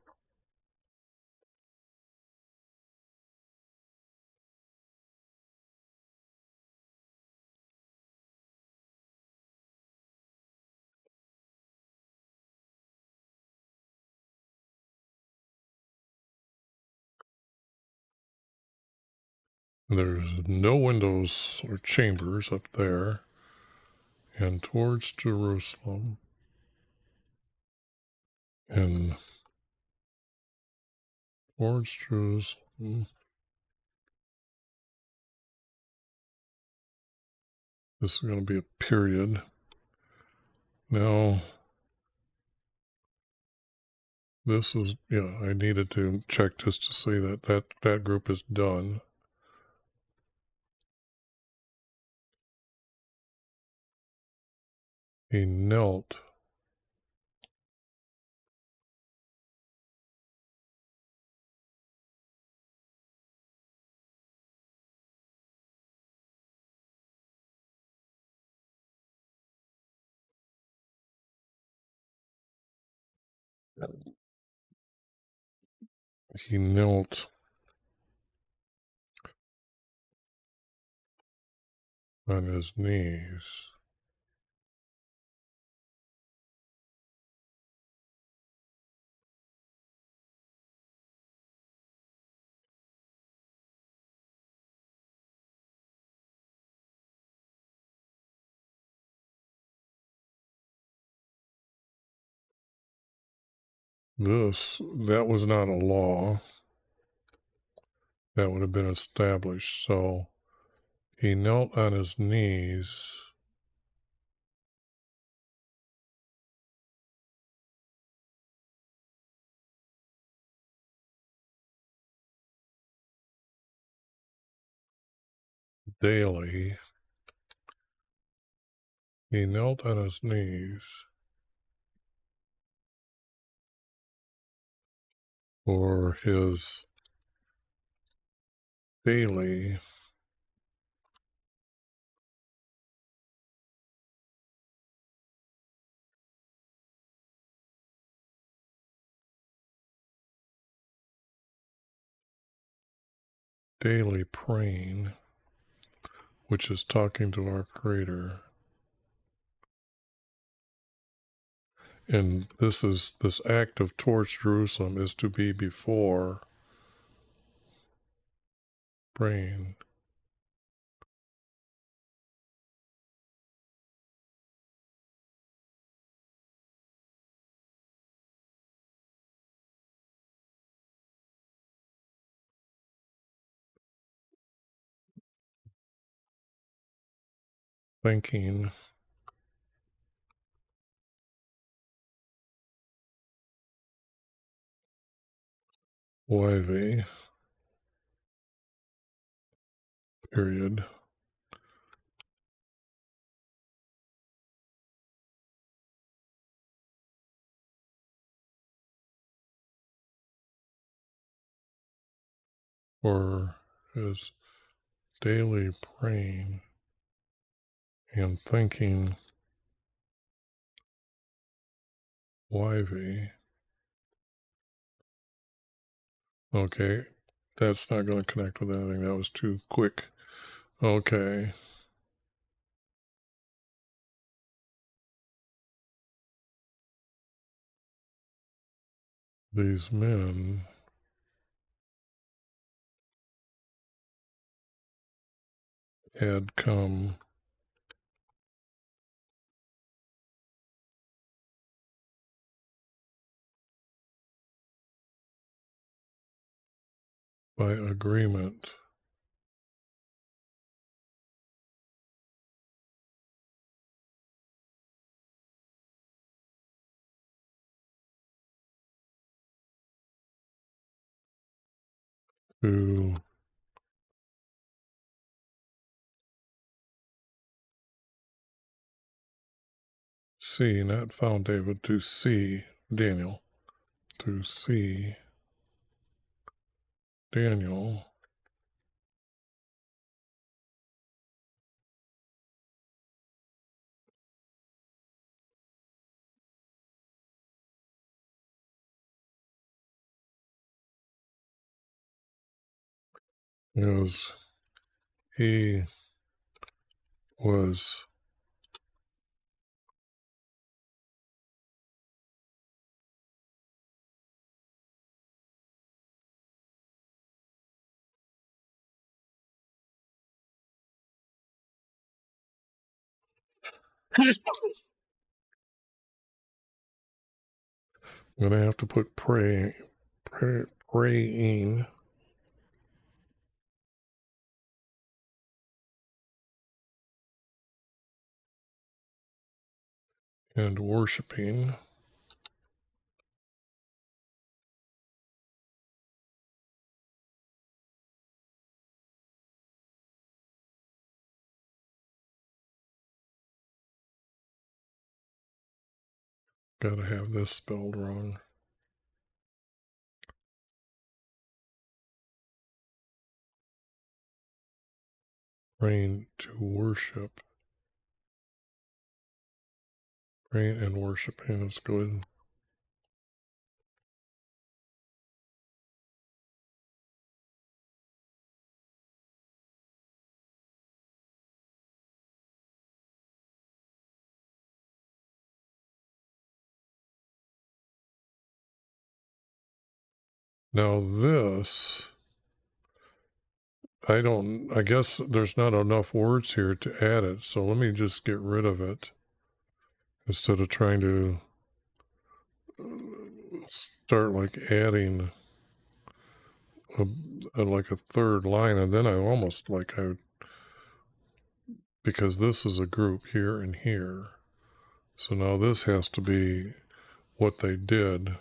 S1: There's no windows or chambers up there. And towards Jerusalem. And towards Jerusalem. This is going to be a period. Now, this is, yeah, I needed to check just to see that group is done. He knelt. He knelt on his knees. That was not a law that would have been established. So he knelt on his knees. daily. He knelt on his knees for his daily praying, which is talking to our Creator. And this act of towards Jerusalem is to be before praying. Thinking, YV, period. For his daily praying and thinking, YV. Okay, that's not going to connect with anything. That was too quick. Okay. These men had come by agreement to see, not found David, to see Daniel, to see Daniel as he was I'm going to have to put praying and worshiping. Got to have this spelled wrong. Praying to worship. Praying and worshiping is good. Now this, I guess there's not enough words here to add it, so let me just get rid of it instead of trying to start like adding like a third line, and then I almost because this is a group here and here, so now this has to be what they did.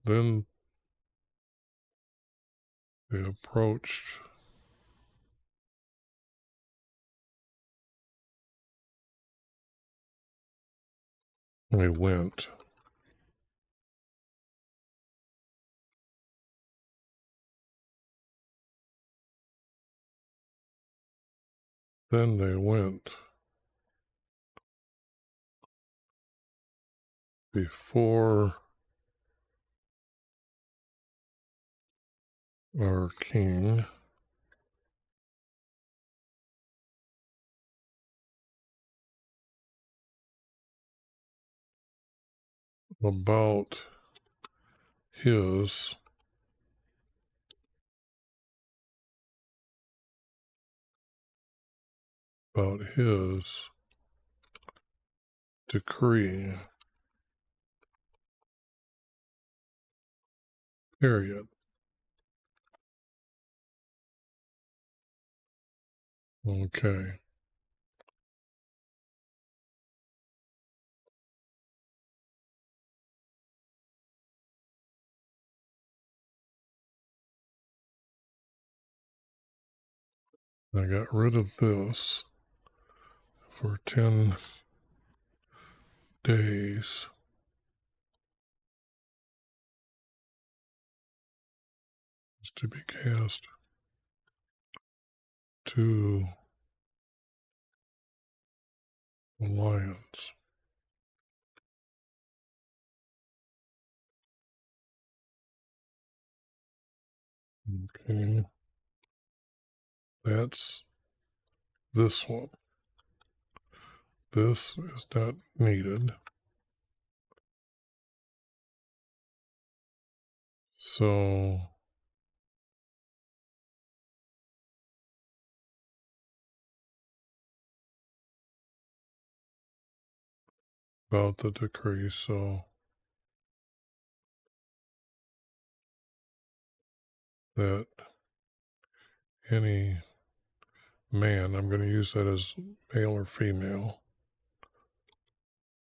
S1: Then they approached They went. Then they went before our King about his decree, period. Okay. I got rid of this for 10 days. Is to be cast to the lions. Okay. That's this one. This is not needed. So about the decree, so that any man, I'm going to use that as male or female,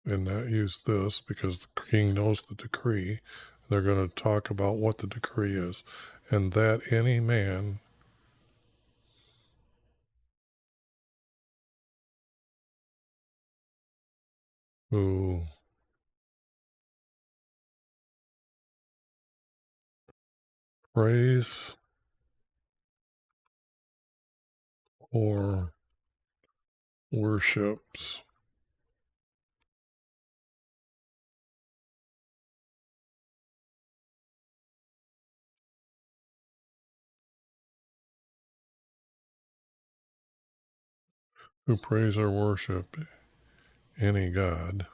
S1: and not use this because the king knows the decree. They're going to talk about what the decree is, and that any man who prays or worships who praise or worship any god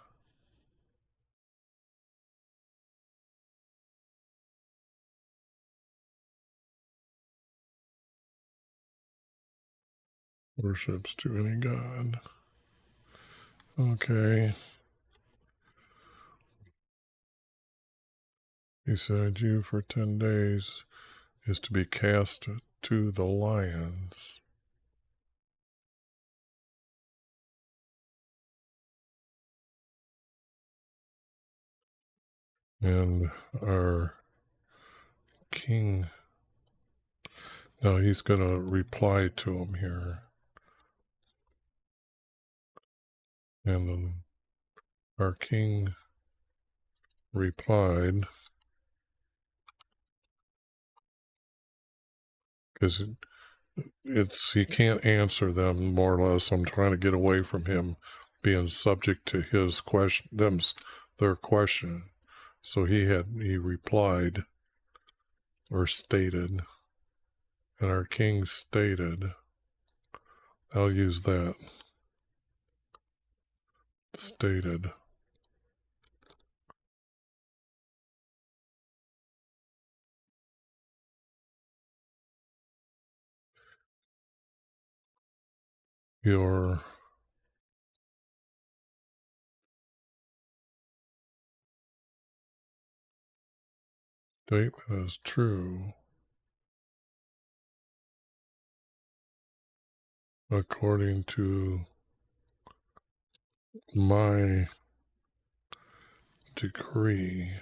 S1: worships to any god. Okay. He said you for 10 days is to be cast to the lions. And our king, now he's going to reply to him here. And then our king replied, because he can't answer them more or less. I'm trying to get away from him being subject to his question, their question. So he replied or stated, and our king stated, I'll use that, stated, your statement is true according to my decree,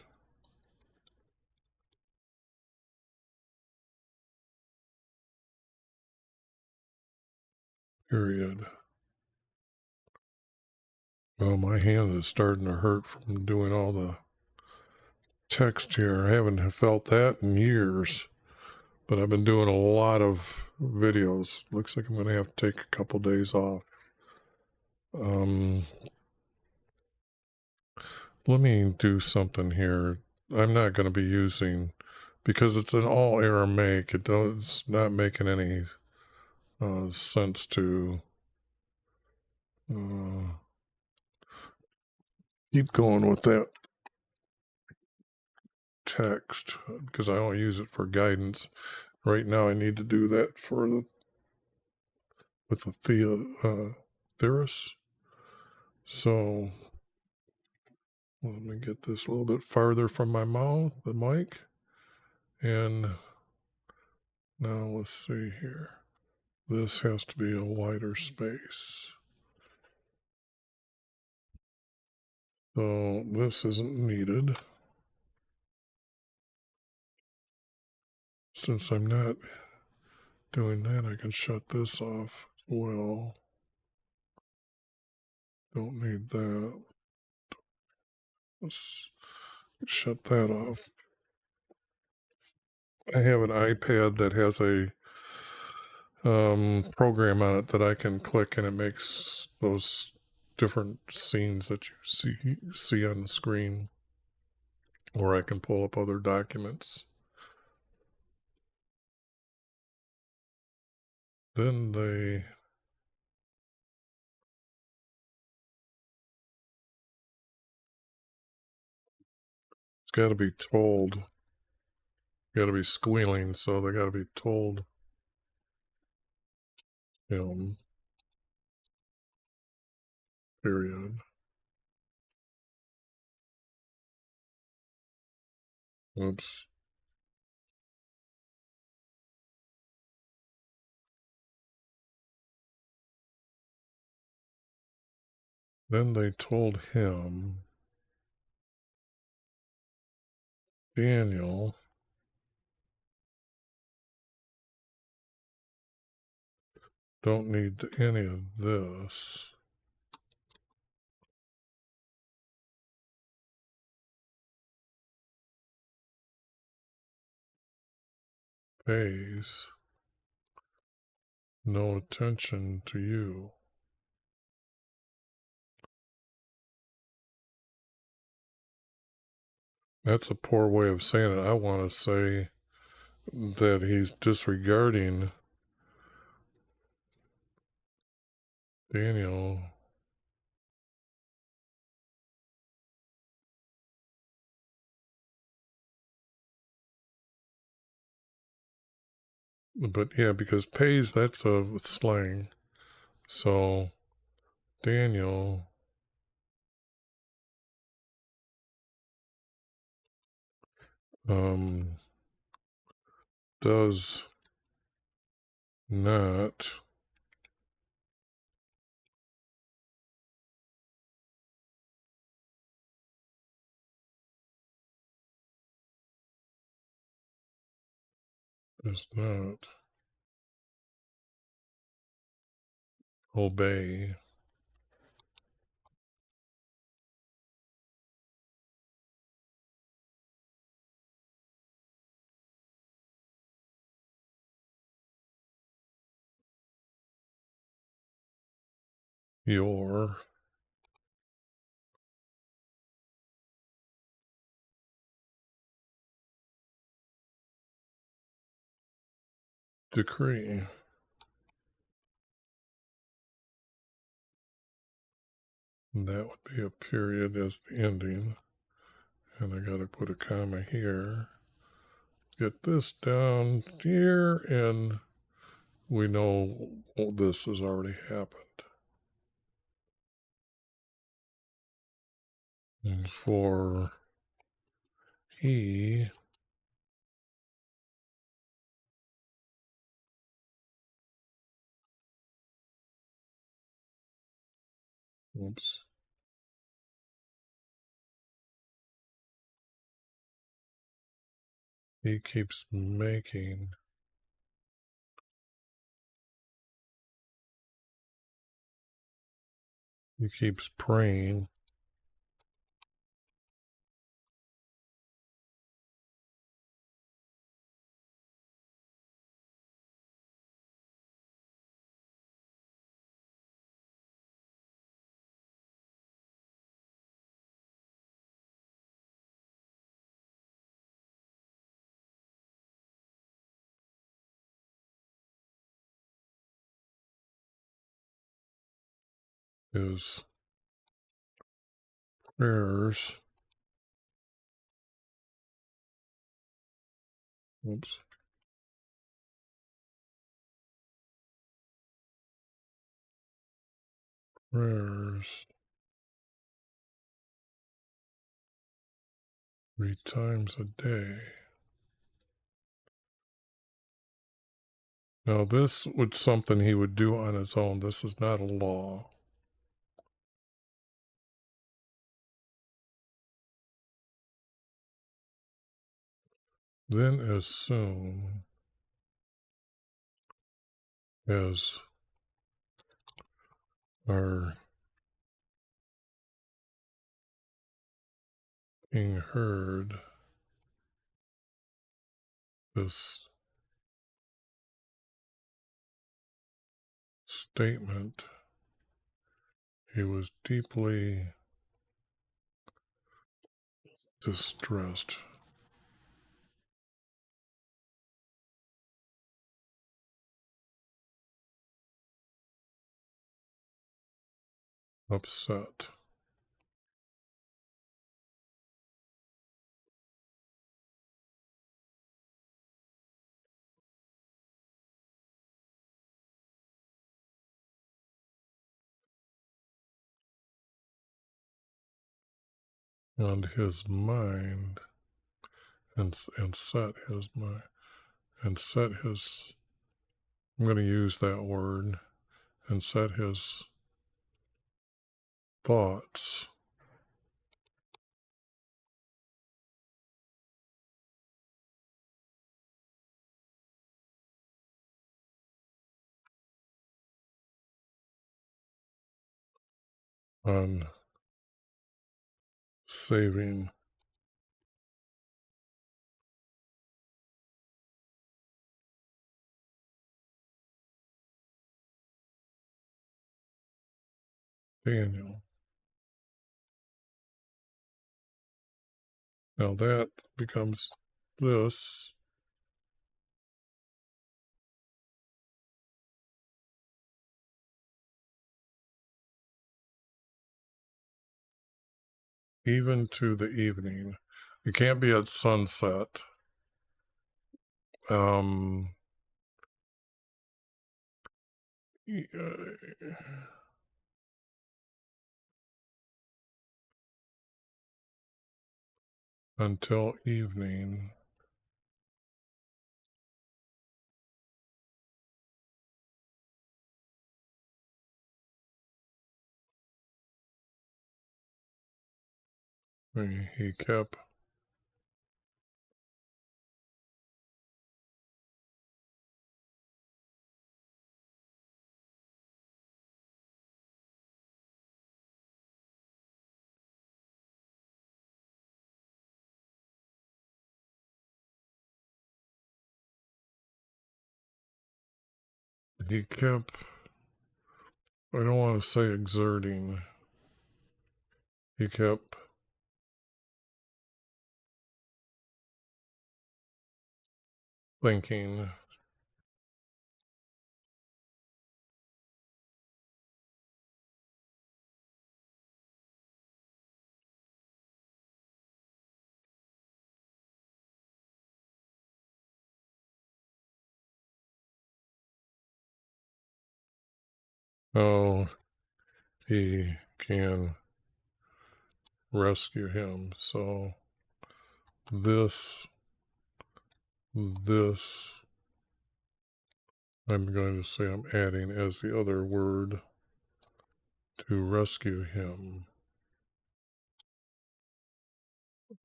S1: period. Well, my hand is starting to hurt from doing all the text here. I haven't felt that in years, but I've been doing a lot of videos. Looks like I'm going to have to take a couple days off. Let me do something here. I'm not going to be using, because it's an all Aramaic, it does not making any sense to keep going with that text, because I only use it for guidance. Right now I need to do that for with the theorists. So let me get this a little bit farther from my mouth, the mic. And now let's see here. This has to be a wider space. So this isn't needed. Since I'm not doing that, I can shut this off as well. Don't need that. Let's shut that off. I have an iPad that has a program on it that I can click, and it makes those different scenes that you see on the screen, or I can pull up other documents. Then it's got to be told, got to be squealing, so they got to be told him, period. Oops. Then they told him, Daniel, don't need any of this. Pays no attention to you. That's a poor way of saying it. I want to say that he's disregarding Daniel. But yeah, because pays, that's a slang. So Daniel does not obey your decree. And that would be a period as the ending. And I got to put a comma here. Get this down here, and we know this has already happened. And for he oops, he keeps making He keeps praying. His prayers. Oops. Prayers 3 times a day. Now, this was something he would do on his own. This is not a law. Then, as soon as our king heard this statement, he was deeply distressed, upset. And his mind, and set his mind, and set his, I'm going to use that word, and set his thoughts on saving Daniel. Now that becomes this. Even to the evening. It can't be at sunset. Um, until evening. He kept I don't want to say exerting. He kept thinking, how he can rescue him. So this, I'm going to say I'm adding as the other word, to rescue him.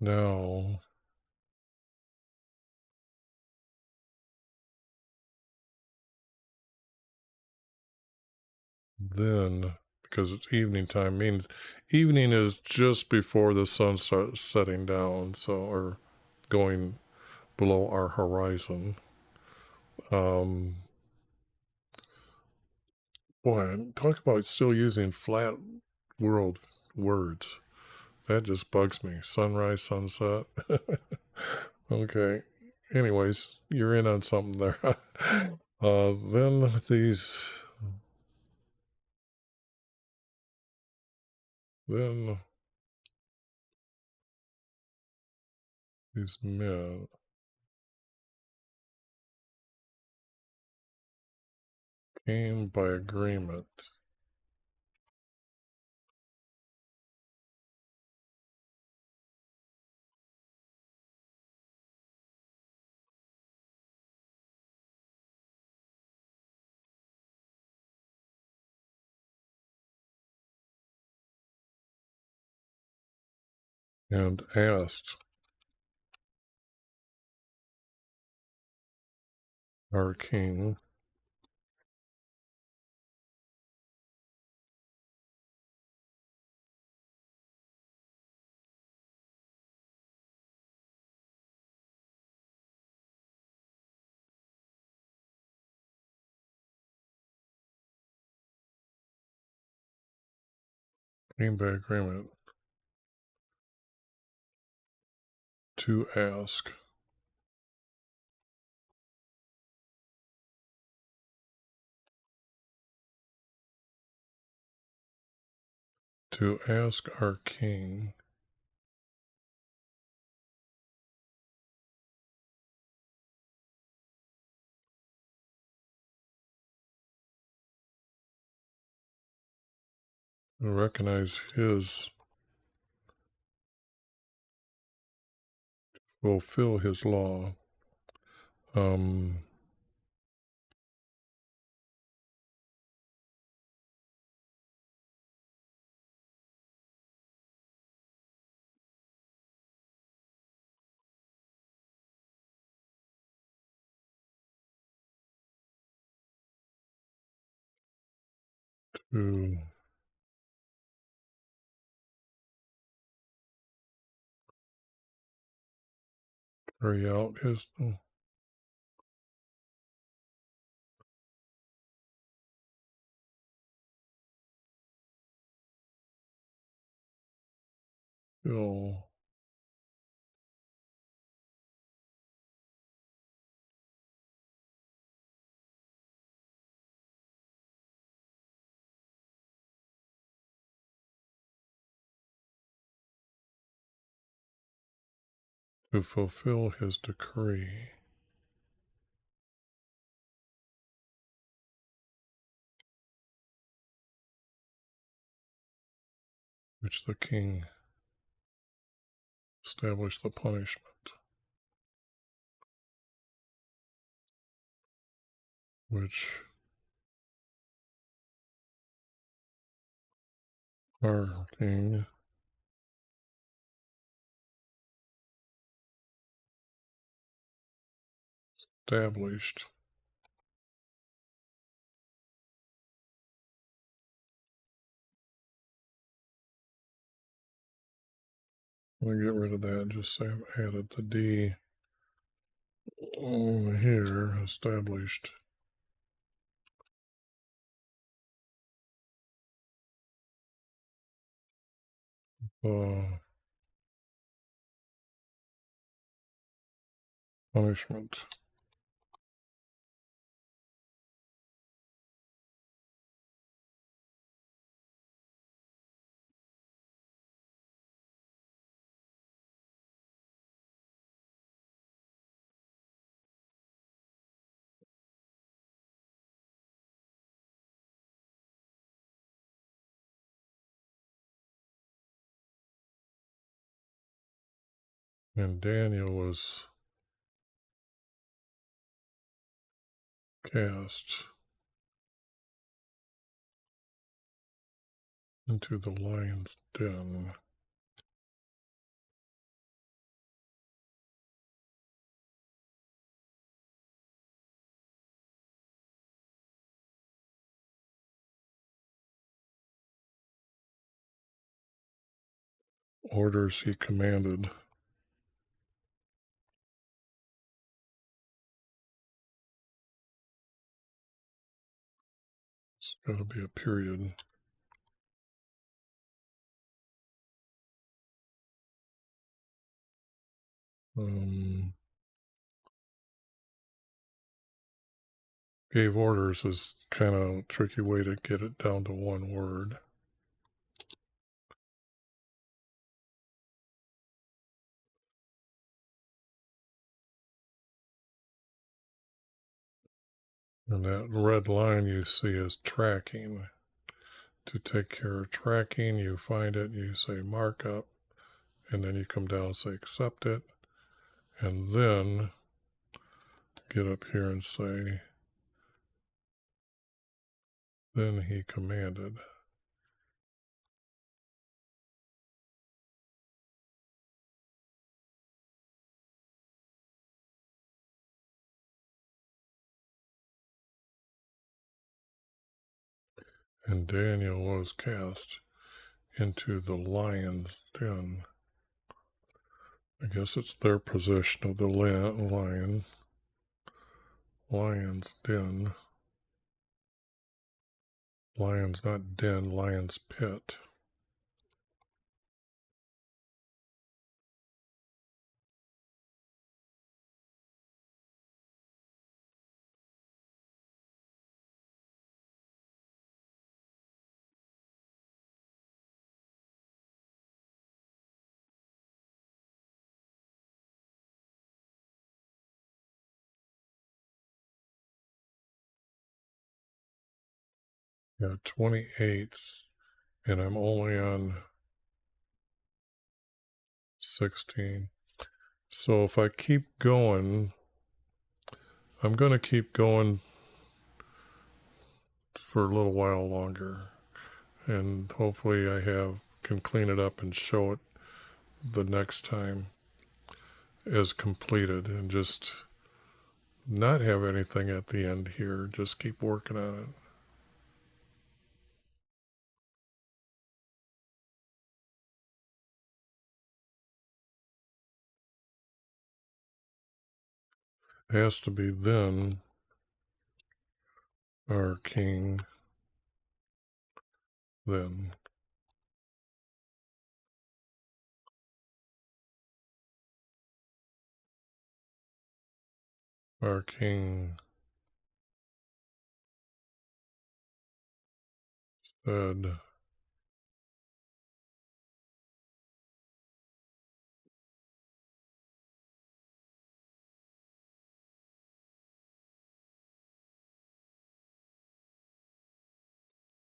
S1: Now, then because it's evening time. Means evening is just before the sun starts setting down, so, or going below our horizon. Boy, talk about still using flat world words. That just bugs me. Sunrise, sunset. Okay. Anyways, you're in on something there. Then these men came by agreement. And asked our king came by agreement to ask our king to recognize his, fulfill his law. To carry out his will to fulfill his decree, which the king established the punishment, which our king established. Let me get rid of that. Just say I've added the D over here. Established punishment. And Daniel was cast into the lion's den. orders he commanded. It's got to be a period. Gave orders is kind of a tricky way to get it down to one word. And that red line you see is tracking. To take care of tracking, you find it, you say markup, and then you come down and say accept it, and then get up here and say, then he commanded. And Daniel was cast into the lion's den. I guess it's their position of the lion. Lion's den. Lion's not den, lion's pit. Yeah, 28, and I'm only on 16. So if I keep going, I'm going to keep going for a little while longer. And hopefully I can clean it up and show it the next time as completed and just not have anything at the end here. Just keep working on it. It has to be then our king, then our king said,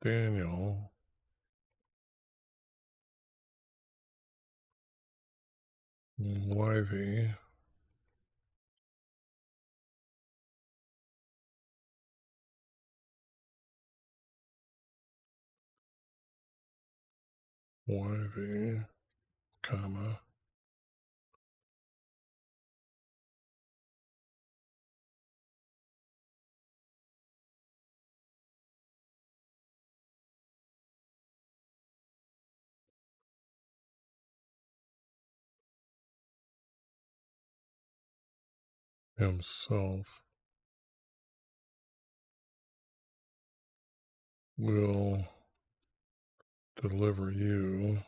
S1: Daniel, YV, YV, comma, himself will deliver you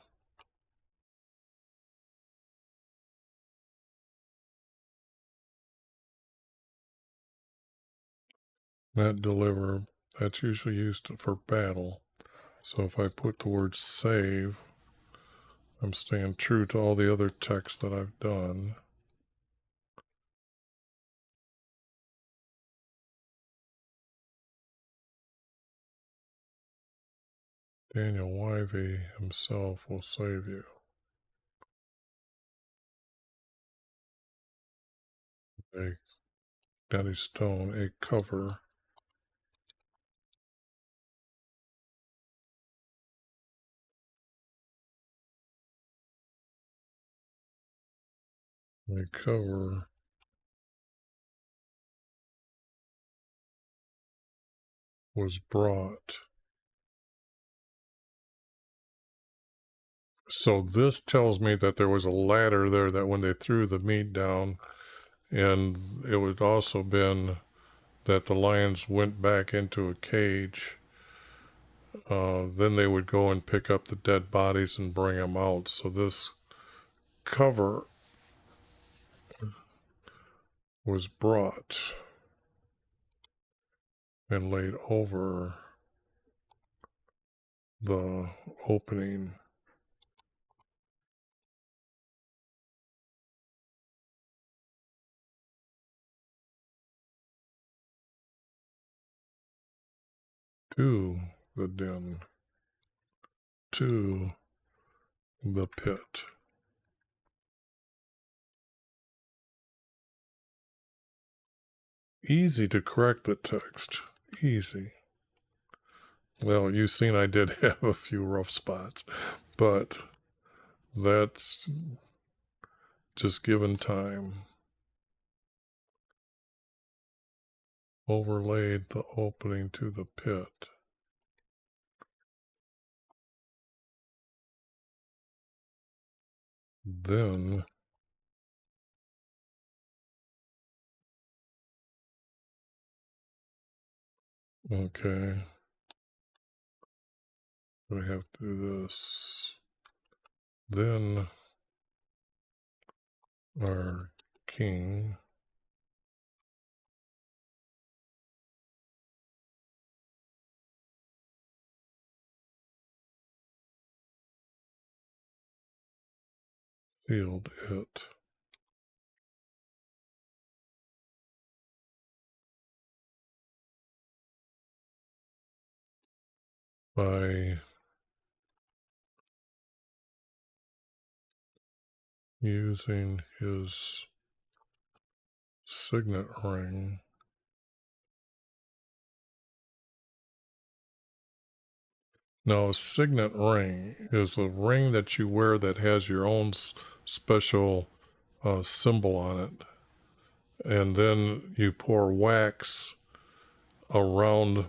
S1: not deliver, that's usually used for battle. So if I put the word save, I'm staying true to all the other texts that I've done. Daniel YV himself will save you. A Daddy Stone, a cover. A cover was brought So this tells me that there was a ladder there that when they threw the meat down, and it would also been that the lions went back into a cage. Then they would go and pick up the dead bodies and bring them out. So this cover was brought and laid over the opening. To the den, to the pit. Easy to correct the text. Easy. Well, you've seen I did have a few rough spots, but that's just given time. Overlaid the opening to the pit. Then okay, we have to do this. Then our king sealed it by using his signet ring. Now, a signet ring is a ring that you wear that has your own special symbol on it. And then you pour wax around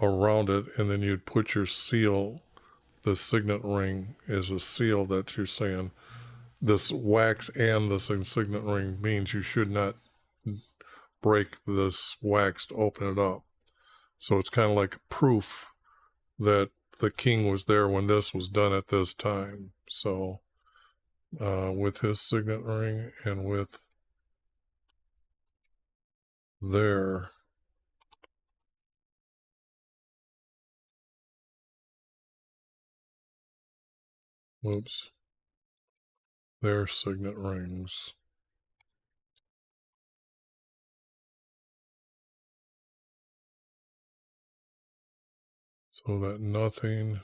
S1: it, and then you'd put your seal. The signet ring is a seal that you're saying this wax and this signet ring means you should not break this wax to open it up. So it's kind of like proof that the king was there when this was done at this time. So with his signet ring and with their their signet rings. So that nothing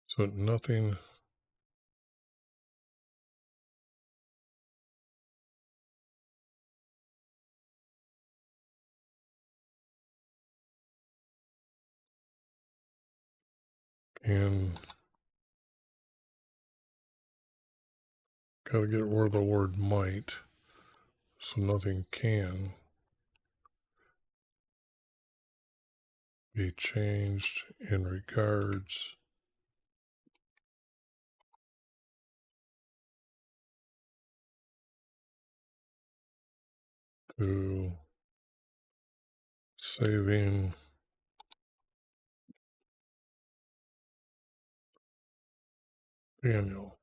S1: so nothing can gotta get rid of the word might. So nothing can be changed in regards to saving Daniel.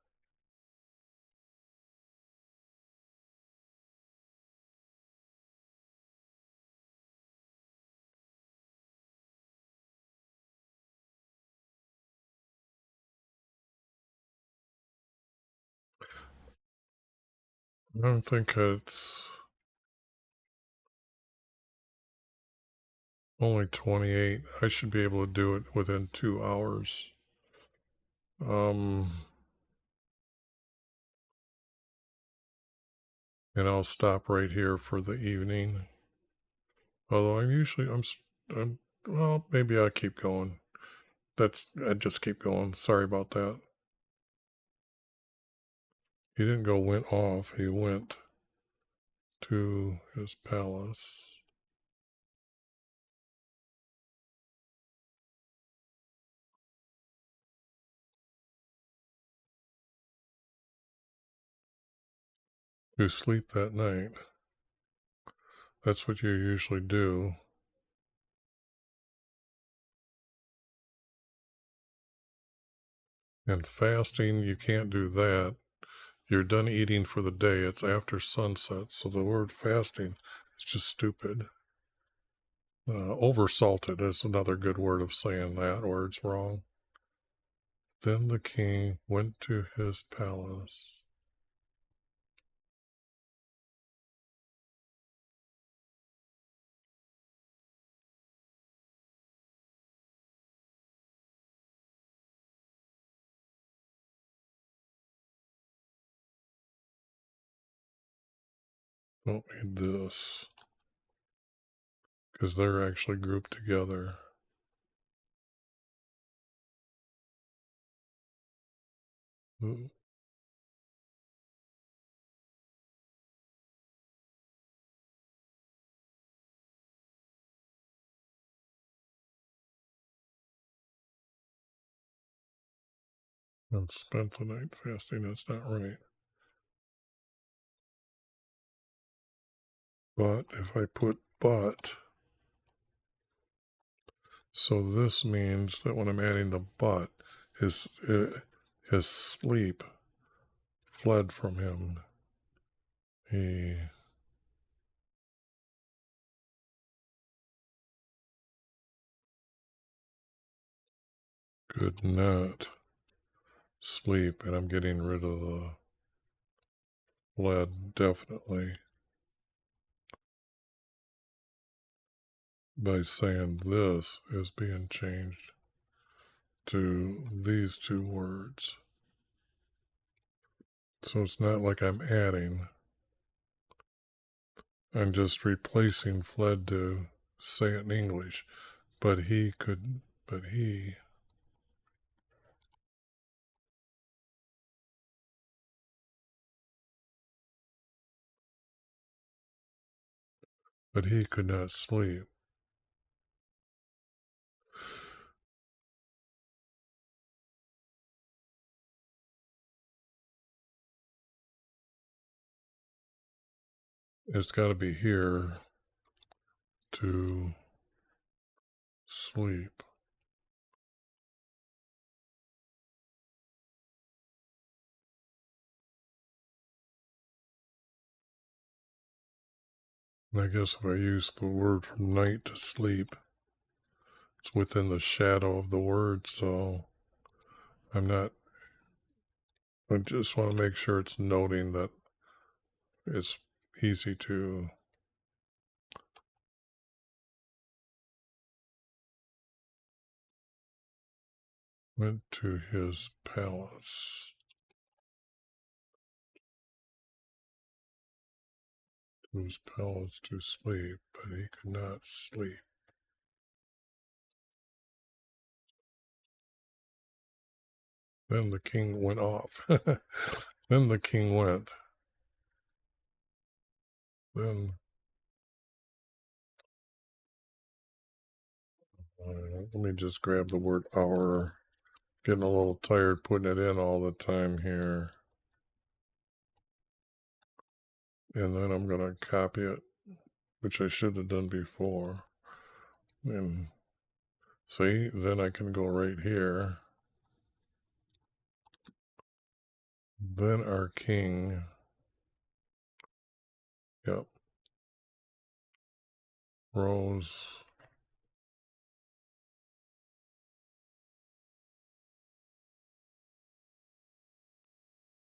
S1: I don't think it's only 28. I should be able to do it within 2 hours. And I'll stop right here for the evening. Although I'm well, maybe I'll keep going. I just keep going. Sorry about that. He didn't go went off. He went to his palace. To sleep that night. That's what you usually do. And fasting, you can't do that. You're done eating for the day. It's after sunset. So the word fasting is just stupid. Oversalted is another good word of saying that word's wrong. Then the king went to his palace. Don't read this because they're actually grouped together. And spent the night fasting. That's not right. But if I put but, so this means that when I'm adding the but, his sleep fled from him. He could not sleep, and I'm getting rid of the fled definitely by saying this is being changed to these two words. So it's not like I'm adding. I'm just replacing fled to say it in English. But he could, but he could not sleep. It's got to be here to sleep. And I guess if I use the word from night to sleep, it's within the shadow of the word, so I'm not, I just want to make sure it's noting that it's easy to went to his palace. To his palace to sleep, but he could not sleep. Then the king went off. Then the king went. Then let me just grab the word hour. Getting a little tired putting it in all the time here. And then I'm going to copy it, which I should have done before. And see, then I can go right here. Then our king, yep, rose.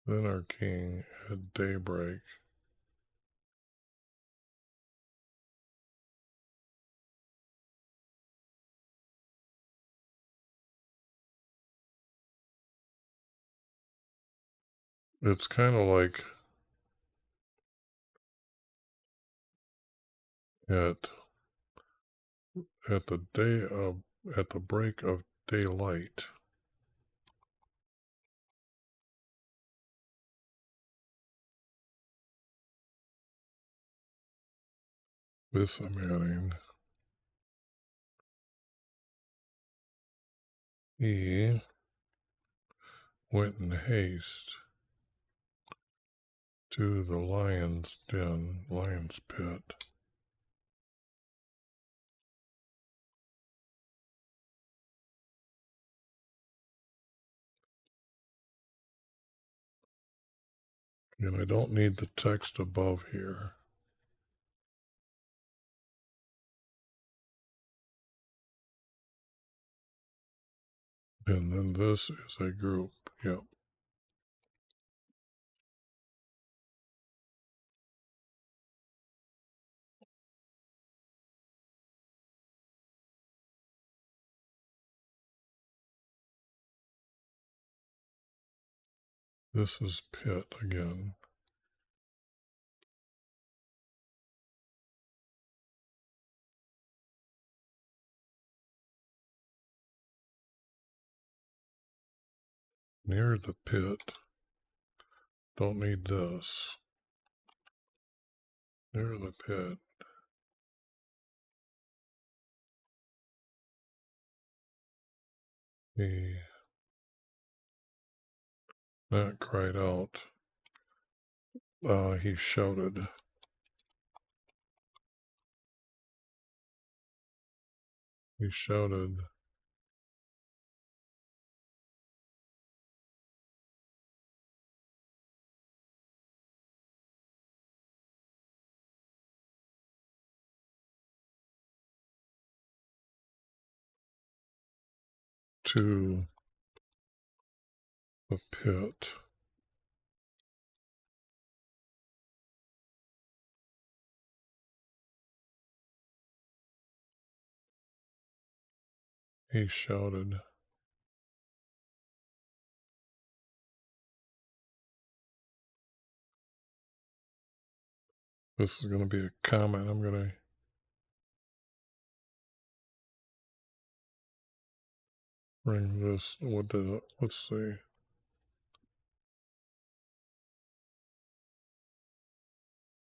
S1: Then our king at daybreak. It's kind of like at the break of daylight. This I'm adding. He went in haste to the lion's den, lion's pit. And I don't need the text above here. And then this is a group. Yep. This is pit again. Near the pit. Don't need this. Near the pit. He not cried out. He shouted. He shouted. To the pit. He shouted. This is going to be a comment. I'm going to bring this. Let's see.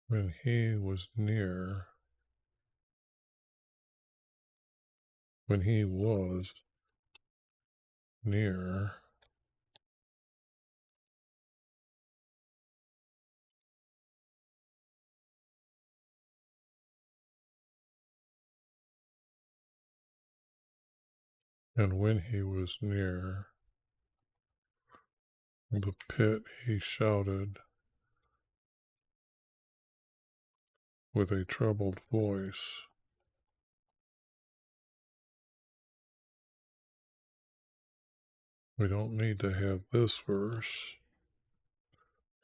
S1: When he was near. When he was near. And when he was near the pit, he shouted with a troubled voice. We don't need to have this verse.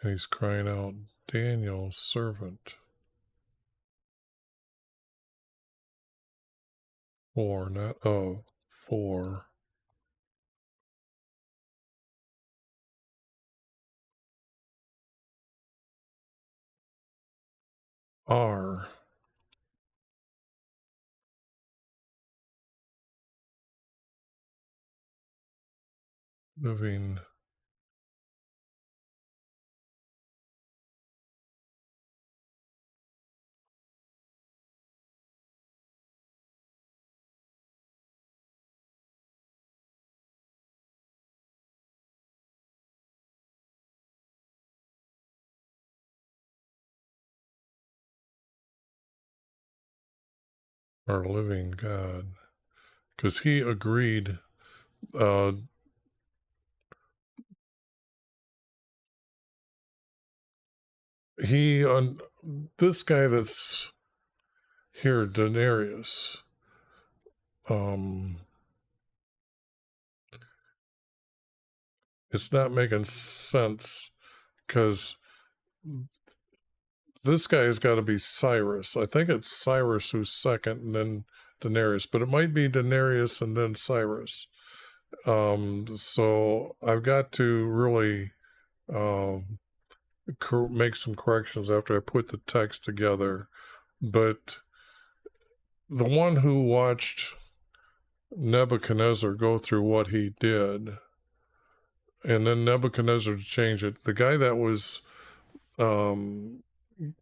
S1: And he's crying out, Daniel, servant. For, not of, for. Are. Living. Our living God. Because he agreed. This guy that's here, Denarius, it's not making sense because this guy has got to be Cyrus. I think it's Cyrus who's second and then Denarius, but it might be Denarius and then Cyrus. So I've got to really make some corrections after I put the text together. But the one who watched Nebuchadnezzar go through what he did, and then Nebuchadnezzar changed it, the guy that was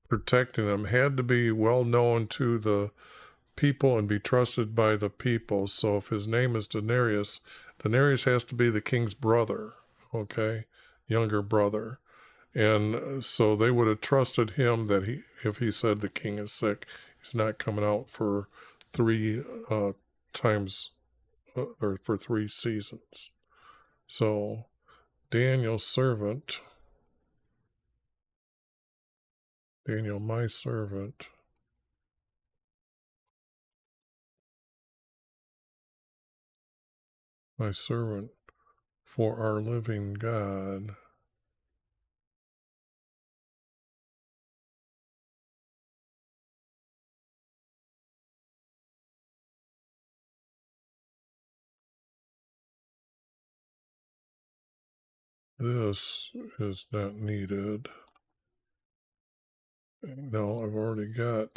S1: protecting him had to be well known to the people and be trusted by the people. So if his name is Denarius, Denarius has to be the king's brother, okay, younger brother. And so they would have trusted him that if he said the king is sick, he's not coming out for 3 times or for 3 seasons. So Daniel's servant, Daniel, my servant, for our living God. This is not needed. No, I've already got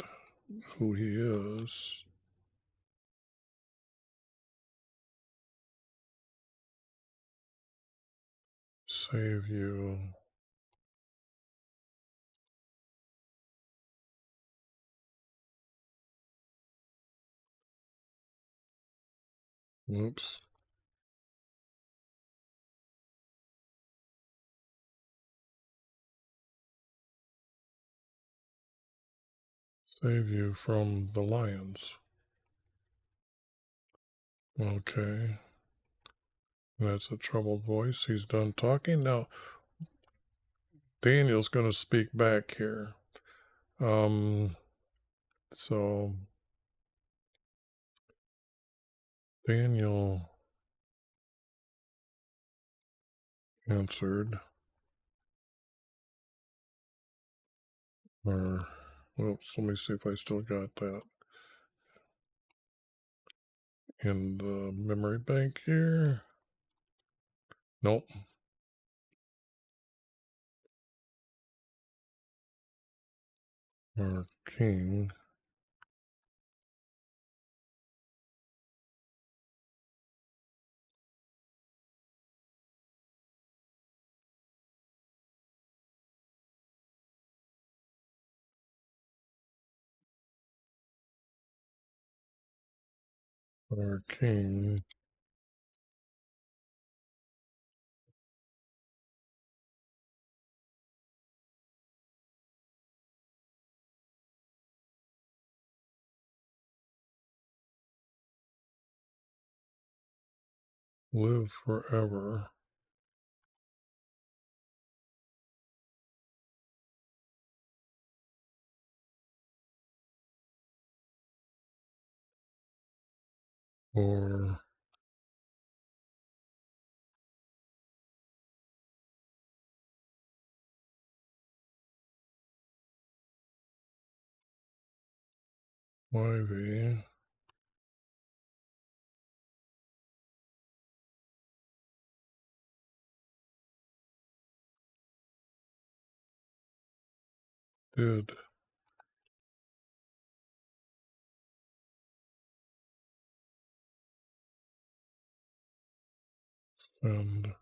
S1: who he is. Save you. Oops. Save you from the lions. Okay. That's a troubled voice. He's done talking. Now, Daniel's going to speak back here. So Daniel answered, or, whoops, let me see if I still got that in the memory bank here. Nope. Our king. Our king live forever. Or YV did send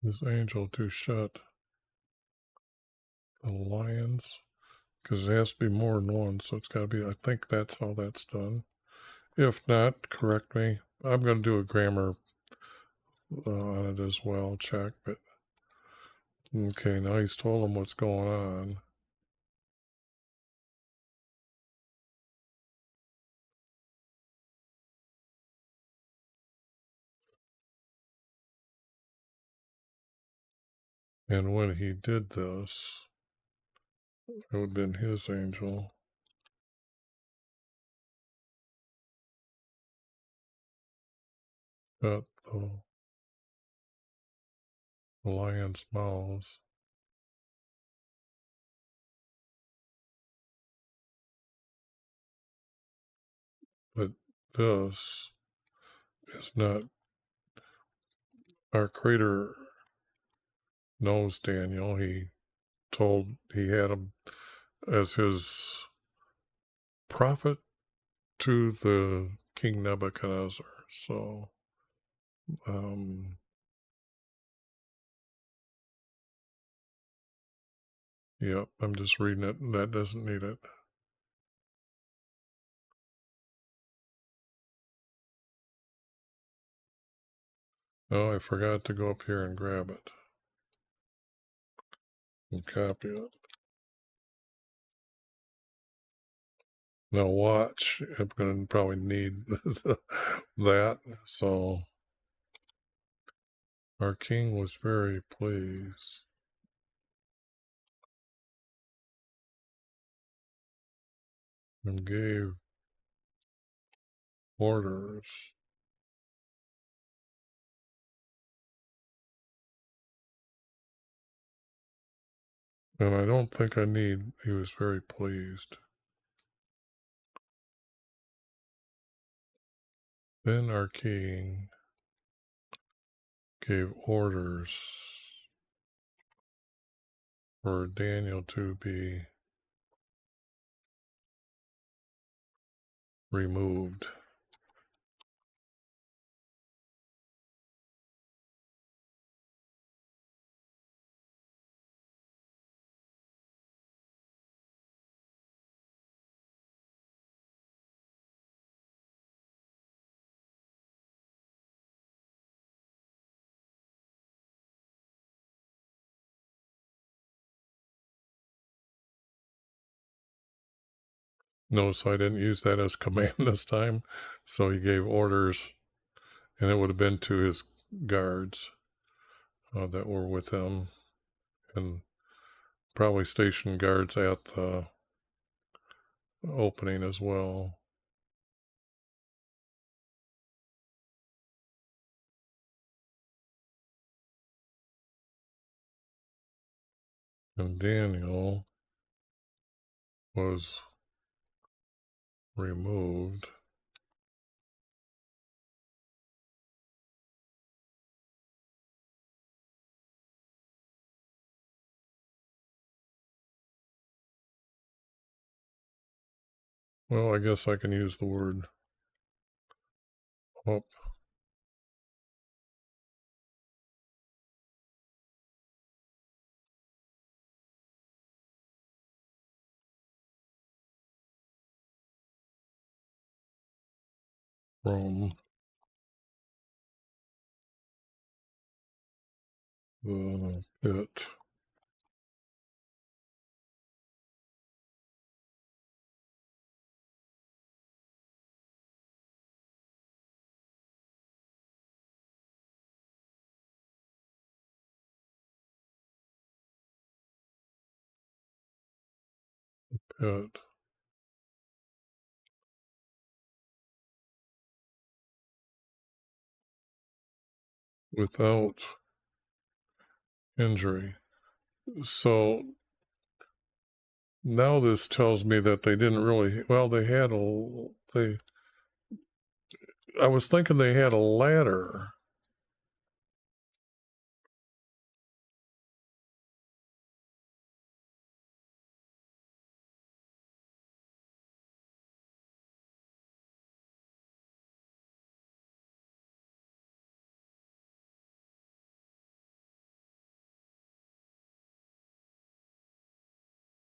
S1: his angel to shut the lions, because it has to be more than one, so it's got to be, I think that's how that's done. If not, correct me. I'm going to do a grammar on it as well, check, but okay, now he's told him what's going on. And when he did this, it would have been his angel shut the lion's mouths. But this is not, our creator knows Daniel. He had him as his prophet to the King Nebuchadnezzar. So, yep, I'm just reading it. That doesn't need it. Oh, I forgot to go up here and grab it and copy it. Now watch, I'm going to probably need that. So our king was very pleased and gave orders. And I don't think I need, he was very pleased. Then our king gave orders for Daniel to be removed. Notice I didn't use that as command this time. So he gave orders, and it would have been to his guards that were with him, and probably stationed guards at the opening as well. And Daniel was removed. Well, I guess I can use the word up. From the pit. Pit. Without injury. So now this tells me that they didn't really, well, they had I was thinking they had a ladder.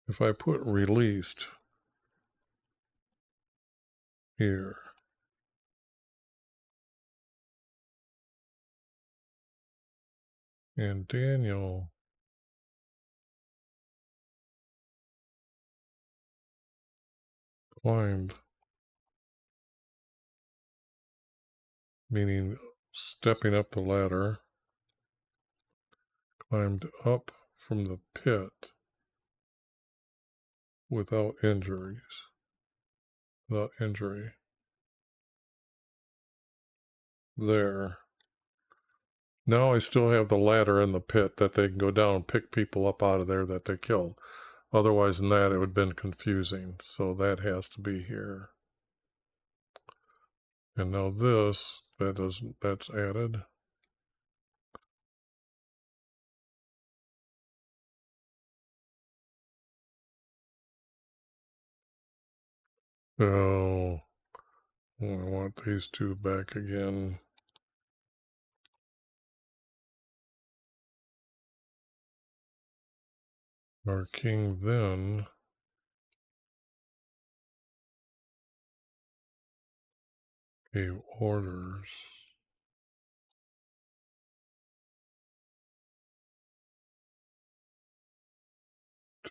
S1: If I put released here, and Daniel climbed, meaning stepping up the ladder, climbed up from the pit without injuries, without injury. There. Now I still have the ladder in the pit that they can go down and pick people up out of there that they killed. Otherwise than that, it would have been confusing. So that has to be here. And now this, that's added. So I want these two back again. Our king then gave orders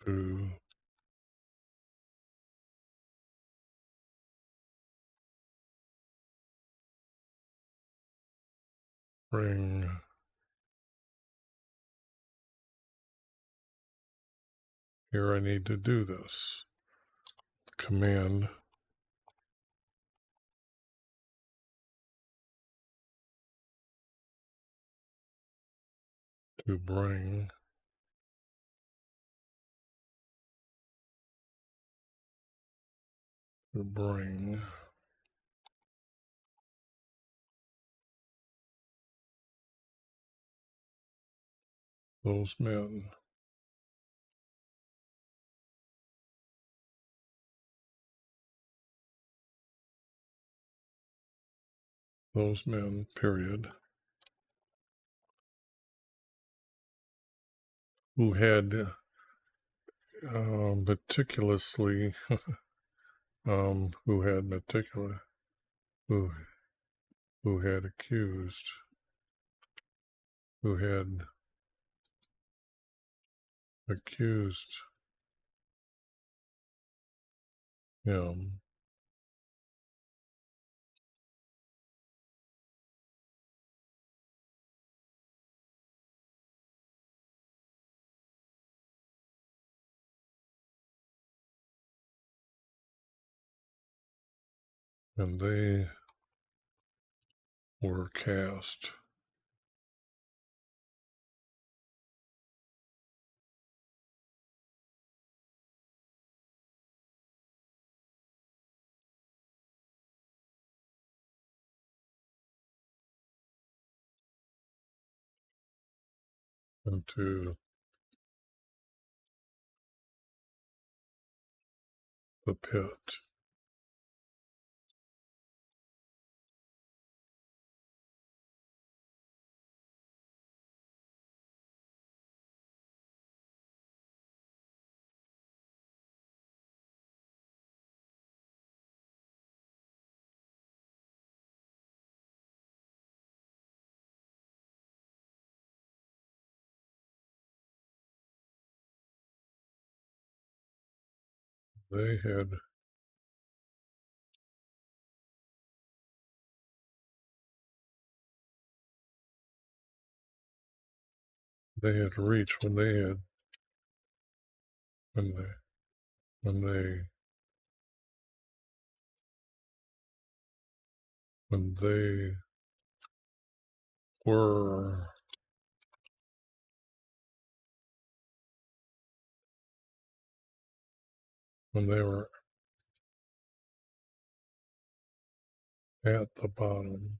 S1: to bring here. I need to do this command to bring those men period, who had meticulously who had meticulous who had accused who had accused him and they were cast into the pit. They had reached when they when they when they were when they were at the bottom,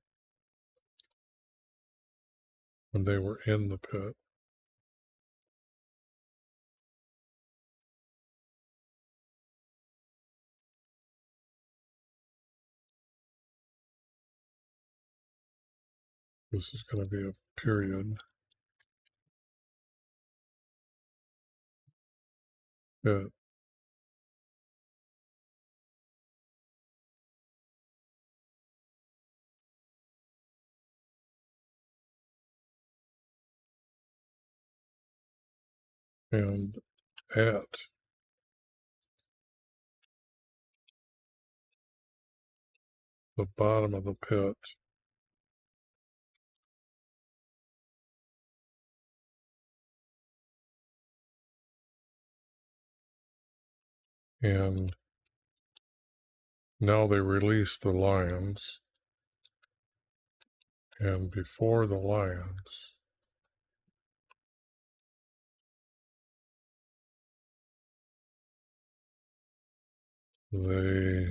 S1: when they were in the pit. This is going to be a period pit, and at the bottom of the pit, and now they release the lions, and before the lions, they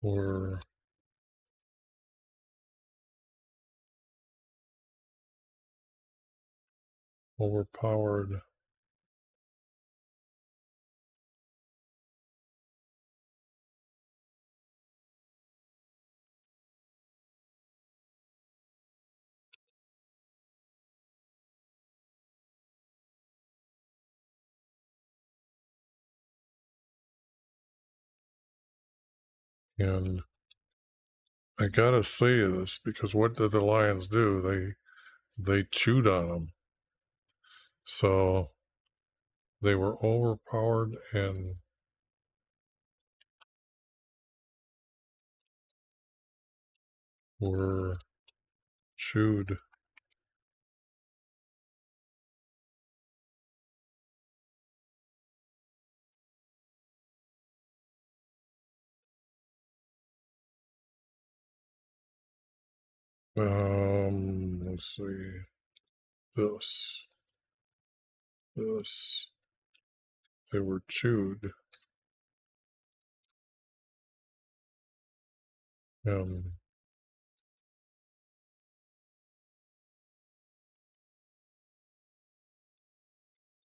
S1: were overpowered and I gotta say this because what did the lions do? They chewed on them, so they were overpowered and were chewed. Let's see. This. They were chewed, and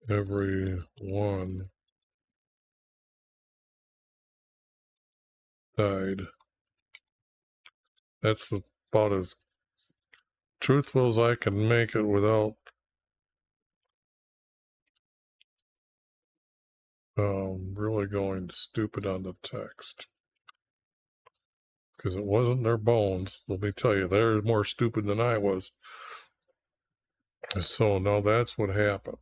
S1: every one died. That's about as truthful as I can make it without really going stupid on the text. Because it wasn't their bones. Let me tell you, they're more stupid than I was. So now that's what happened.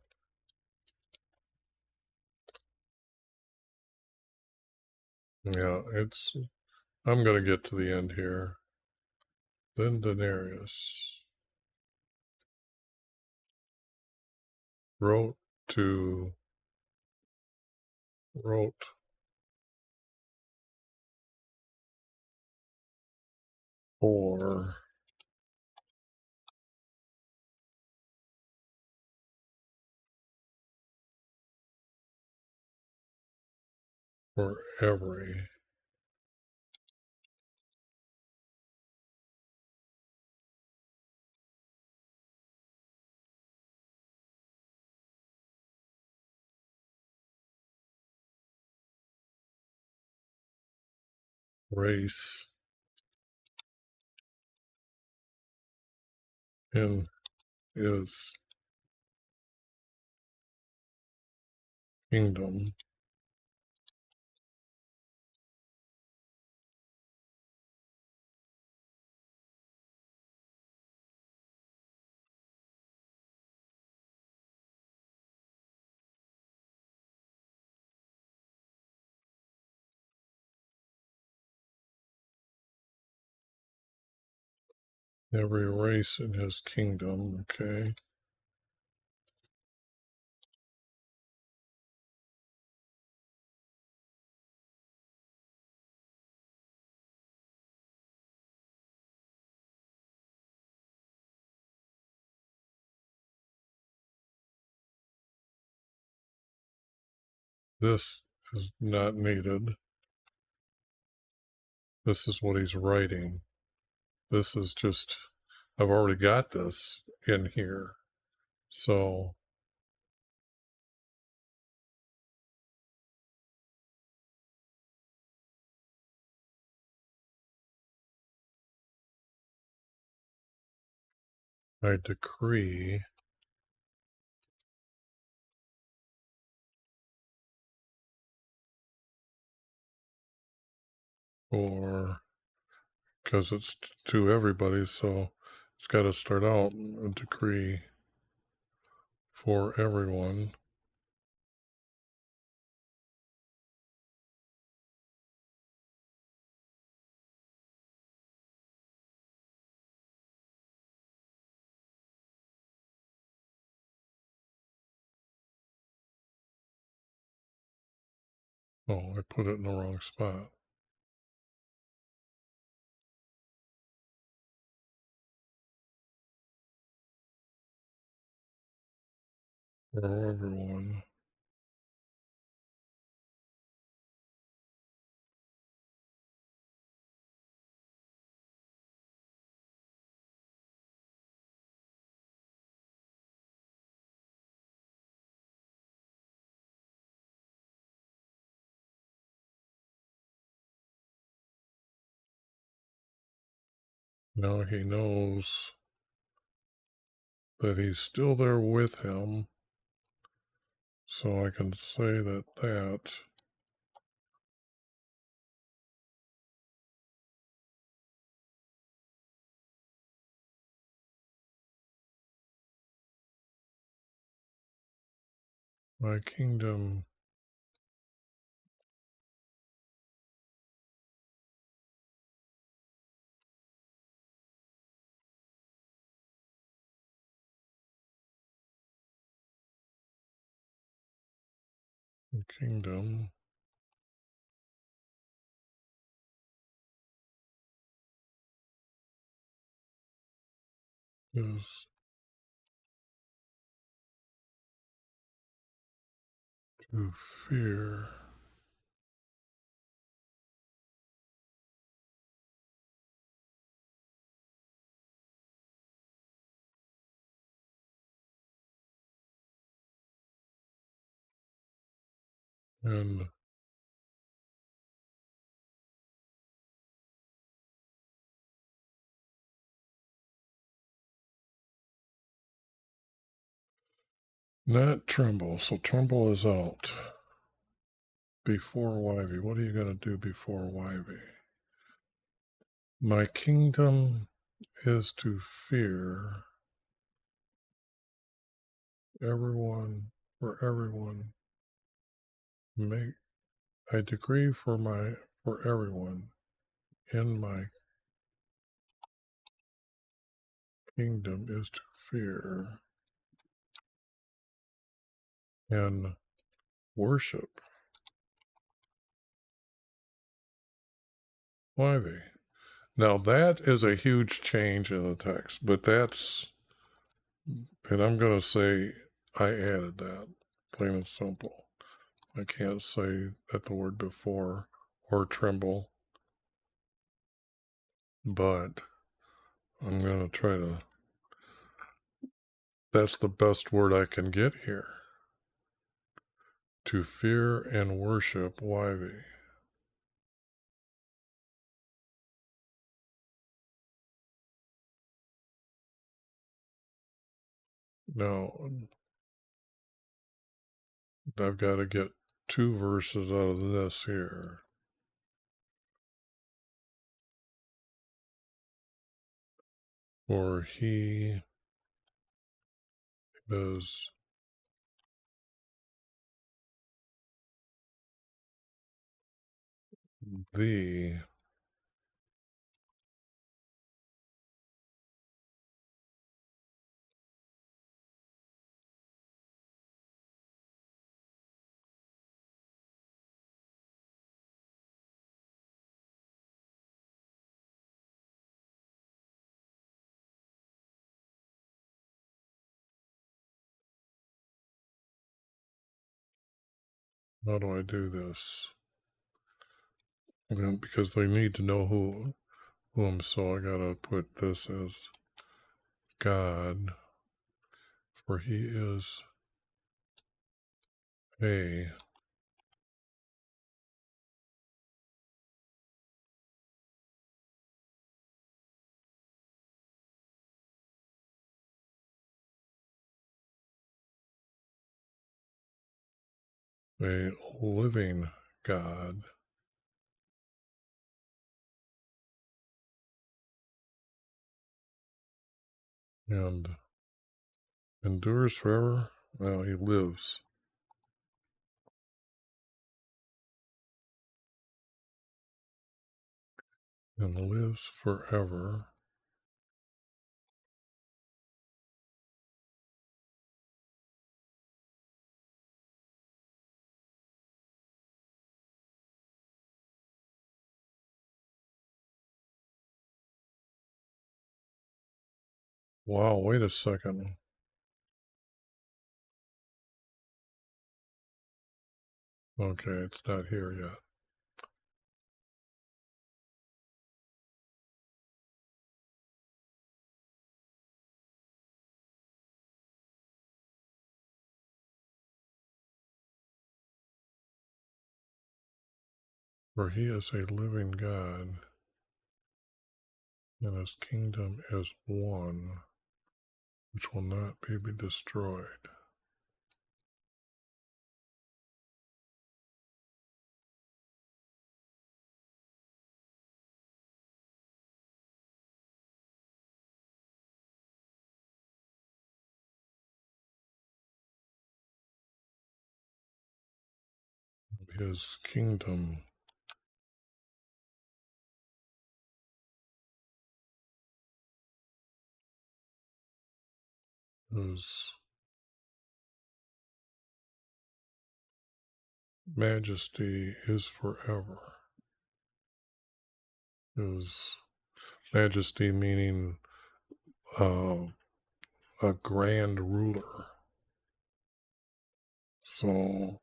S1: Yeah, I'm going to get to the end here. Then Daenerys wrote for every race in his kingdom. Every race in his kingdom, okay. This is not needed. This is what he's writing. This is just, I've already got this in here. So I decree for, because it's to everybody, so it's got to start out a decree for everyone. Oh, I put it in the wrong spot. For everyone. Now he knows that he's still there with him. So I can say that my kingdom kingdom is to fear and not tremble. So tremble is out. Before YV. What are you going to do before YV? My kingdom is to fear everyone, for everyone. Make I decree for everyone in my kingdom is to fear and worship YV. Now that is a huge change in the text, but and I'm going to say I added that, plain and simple. I can't say that the word before or tremble, but I'm going to try to, that's the best word I can get here. To fear and worship YV. Now, I've got to get 2 verses out of this here. For he is the how do I do this? Because they need to know whom, so I gotta put this as God, for he is a living God and endures forever. Well, he lives and lives forever. Wow, wait a second. Okay, it's not here yet. For he is a living God and his kingdom is one which will not be destroyed. His kingdom is majesty is forever. His majesty meaning a grand ruler. So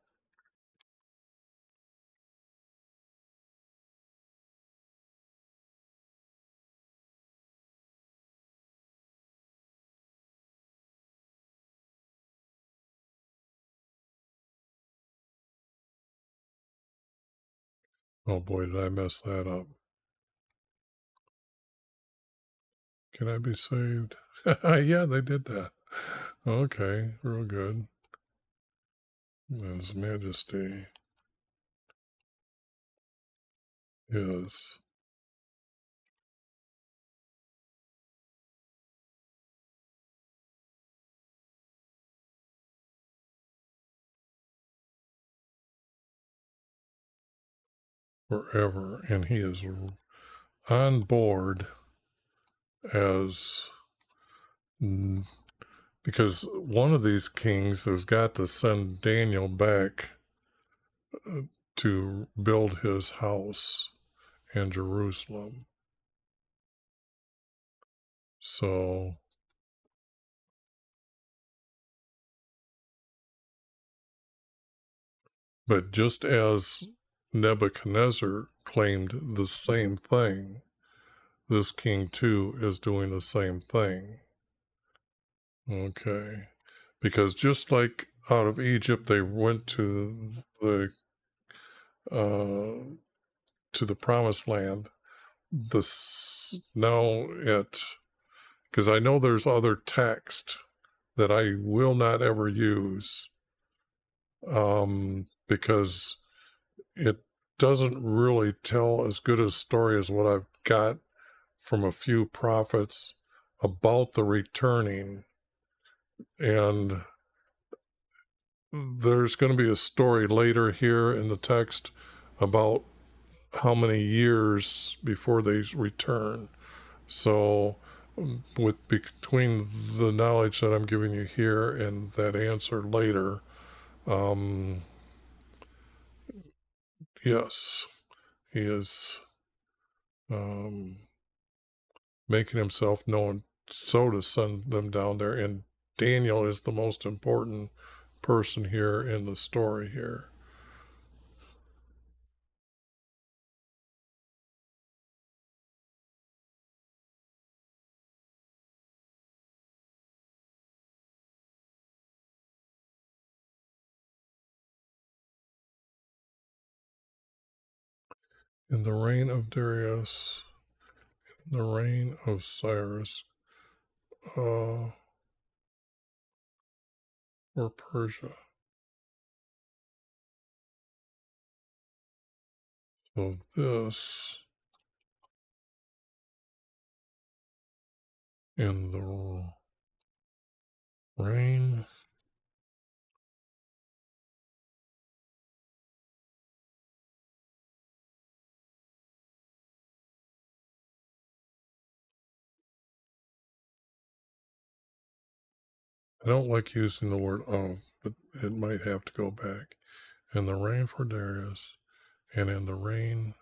S1: oh boy, did I mess that up. Can I be saved? Yeah, they did that. Okay, real good. His majesty is forever, and he is on board as because one of these kings has got to send Daniel back to build his house in Jerusalem. So, but just as Nebuchadnezzar claimed the same thing, this king too is doing the same thing. Okay. Because just like out of Egypt, they went to the promised land. Now because I know there's other text that I will not ever use, because it doesn't really tell as good a story as what I've got from a few prophets about the returning. And there's going to be a story later here in the text about how many years before they return. So with between the knowledge that I'm giving you here and that answer later, yes, he is making himself known so to send them down there. And Daniel is the most important person here in the story here. In the reign of Darius, in the reign of Cyrus, or Persia. So this in the reign I don't like using the word of, but it might have to go back. In the reign for Darius, and in the reign,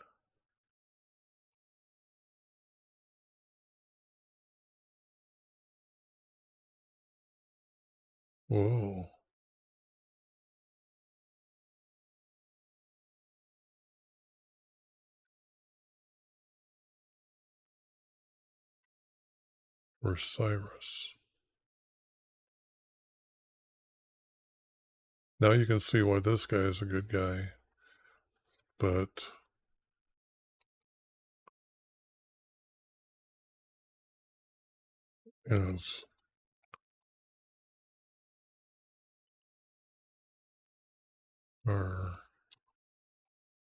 S1: whoa, for Cyrus. Now you can see why this guy is a good guy, but as our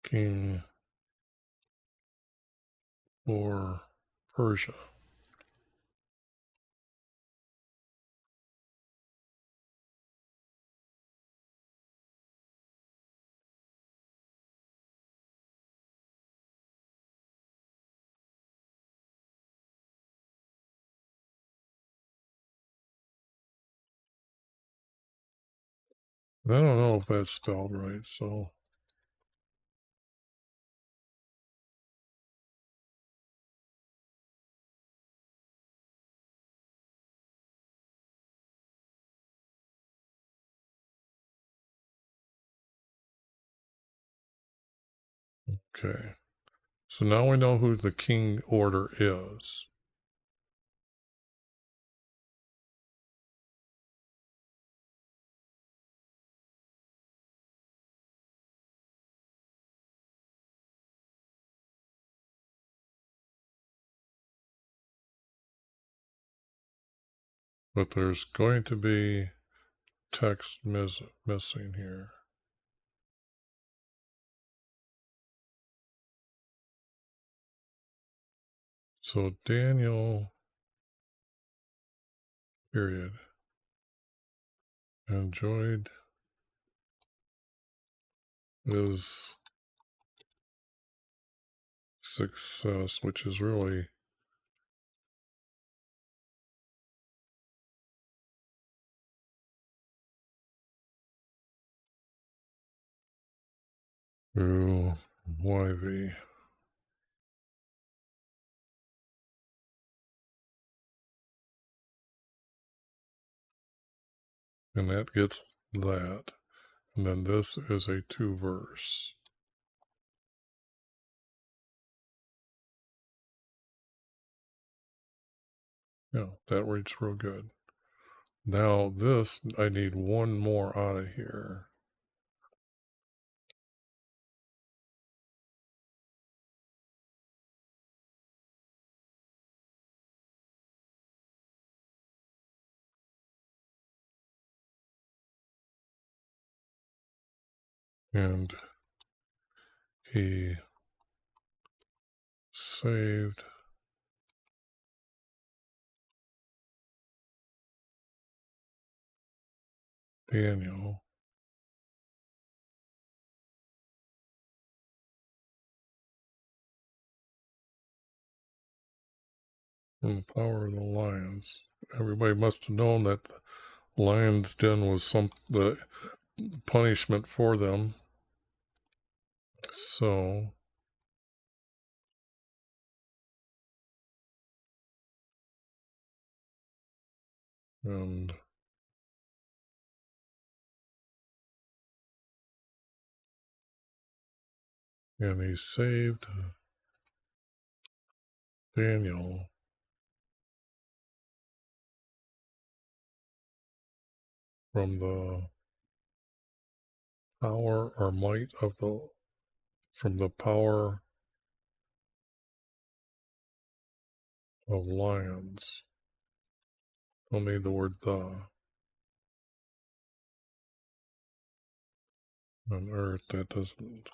S1: king for Persia. I don't know if that's spelled right, so okay. So now we know who the king order is. But there's going to be text missing here. So Daniel, period, enjoyed his success, which is really through YV. And that gets that. And then this is a 2-verse. Yeah, that reads real good. Now this, I need one more out of here. And he saved Daniel from the power of the lions. Everybody must have known that the lion's den was the punishment for them. So and he saved Daniel from the power or might of from the power of lions. Don't need the word the. On earth, that doesn't.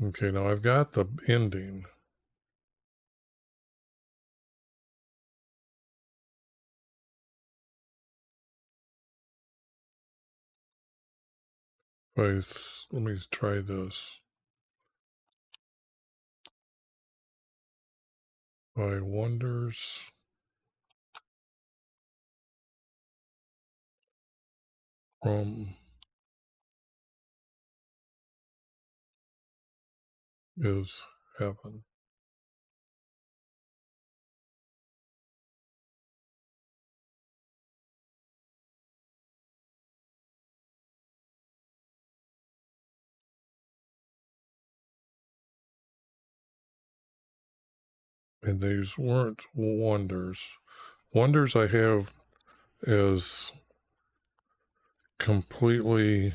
S1: Okay, now I've got the ending. Let me try this. By wonders from is heaven. And these weren't wonders. Wonders I have as completely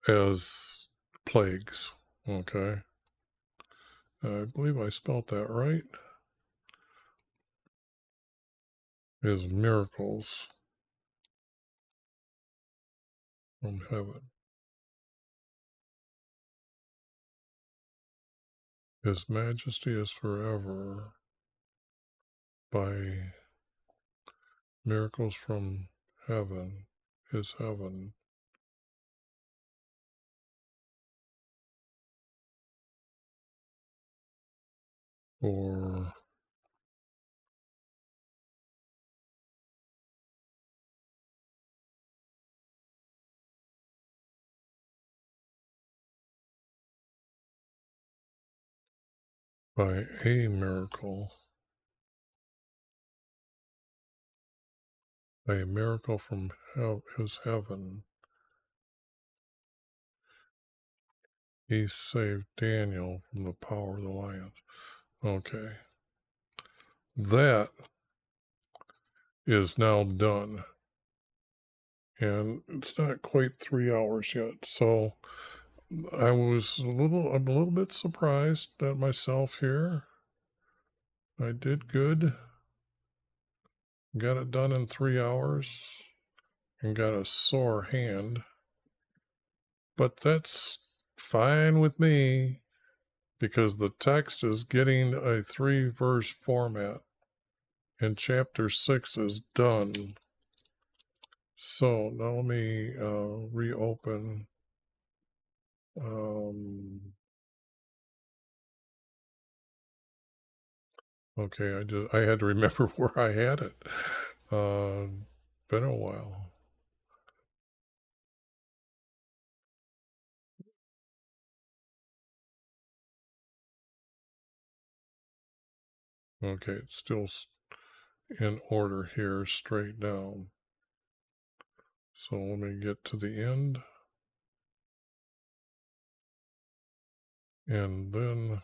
S1: as plagues. Okay. I believe I spelled that right, is miracles from heaven. His majesty is forever by miracles from heaven, his heaven. Or by a miracle from his heaven, he saved Daniel from the power of the lions. Okay. That is now done. And it's not quite 3 hours yet. So I'm a little bit surprised at myself here. I did good. Got it done in 3 hours and got a sore hand. But that's fine with me because the text is getting a 3-verse format and chapter 6 is done. So now let me reopen. Okay, I had to remember where I had it. Been a while. Okay, it's still in order here, straight down. So let me get to the end. And then,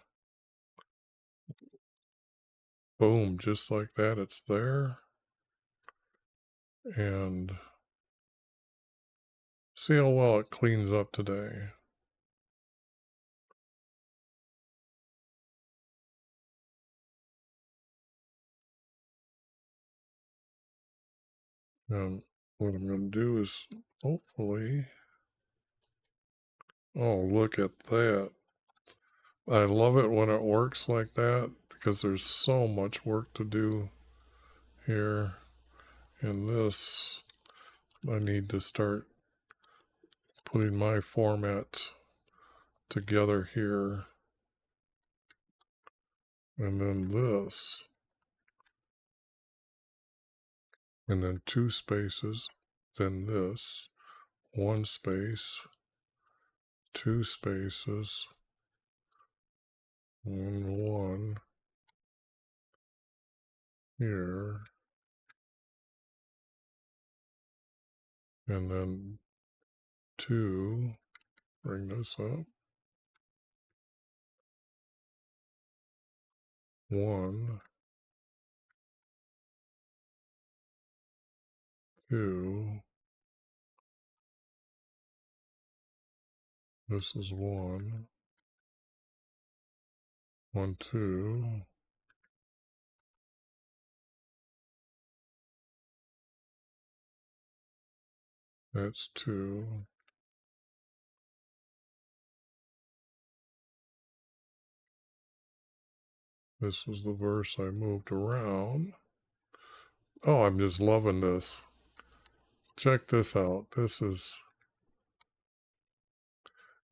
S1: boom, just like that, it's there. And see how well it cleans up today. And what I'm going to do is hopefully, oh, look at that. I love it when it works like that because there's so much work to do here. In this, I need to start putting my format together here. And then this. And then 2 spaces. Then this. 1 space. 2 spaces. And 1 here. And then 2. Bring this up. 1. 2. This is 1. 1, 2. That's 2. This was the verse I moved around. Oh, I'm just loving this. Check this out.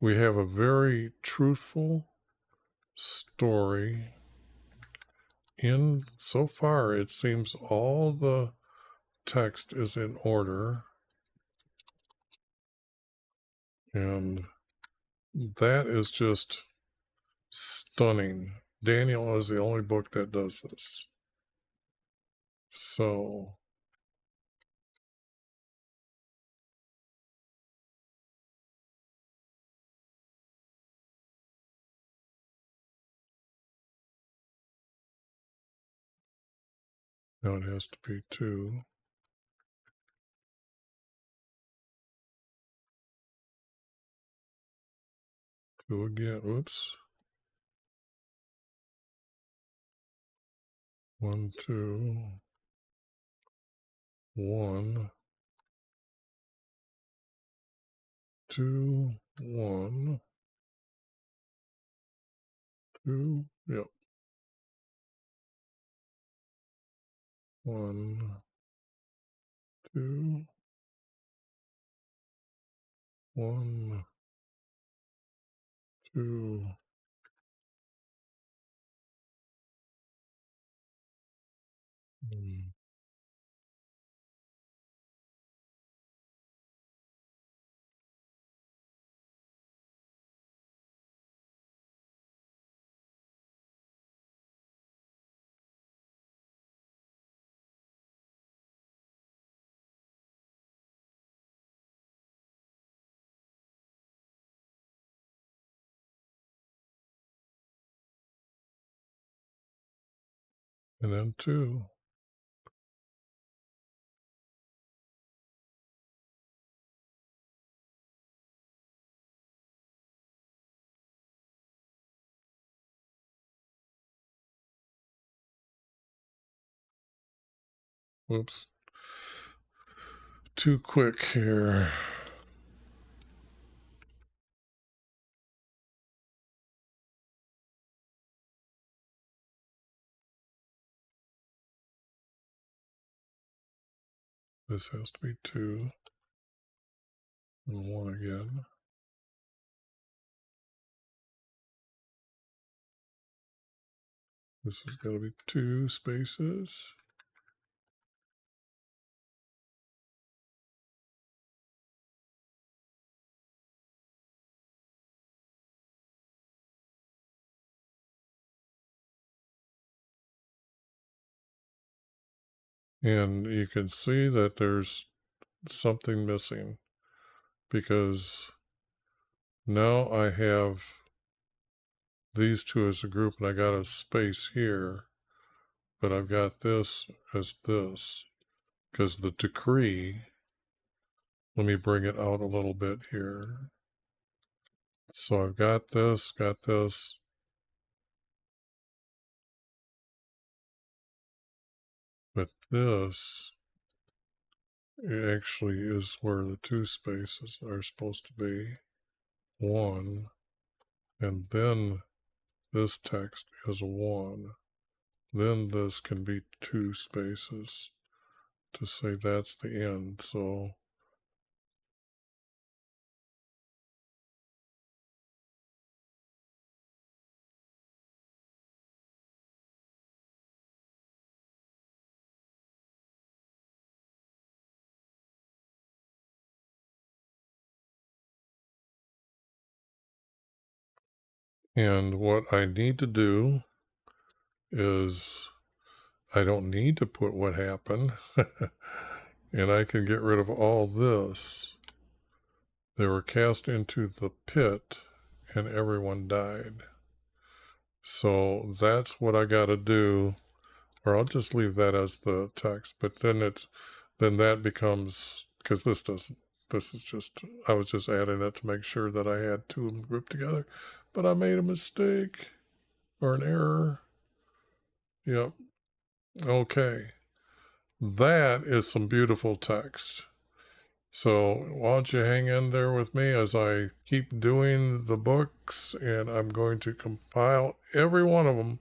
S1: We have a very truthful story. So far, it seems all the text is in order. And that is just stunning. Daniel is the only book that does this. So now it has to be 2. 2 again. Oops. 1, 2, 1, 2, 1, 2, yep, 1, 2, 1, 2, and then 2. Whoops. Too quick here. This has to be 2 and 1 again. This is going to be 2 spaces. And you can see that there's something missing because now I have these 2 as a group and I got a space here, but I've got this as this because the decree, let me bring it out a little bit here. So I've got this, but this actually is where the 2 spaces are supposed to be. 1, and then this text is a 1. Then this can be 2 spaces to say that's the end. So and what I need to do is I don't need to put what happened and I can get rid of all this. They were cast into the pit and everyone died. So that's what I got to do, or I'll just leave that as the text, but then that becomes, because this is just, I was just adding that to make sure that I had 2 of them grouped together, but I made a mistake or an error. Yep. Okay. That is some beautiful text. So why don't you hang in there with me as I keep doing the books, and I'm going to compile every one of them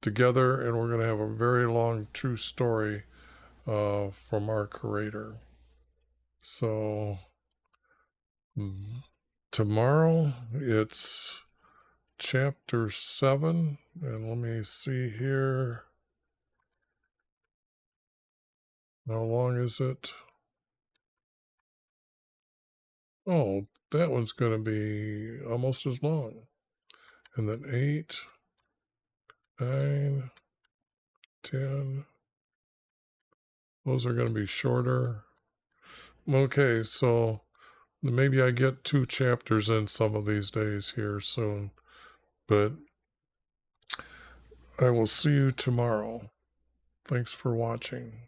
S1: together, and we're going to have a very long true story from our Creator. So tomorrow it's chapter 7, and let me see here. How long is it? Oh, that one's going to be almost as long. And then 8, 9, 10. Those are going to be shorter. Okay, so maybe I get 2 chapters in some of these days here soon. But I will see you tomorrow. Thanks for watching.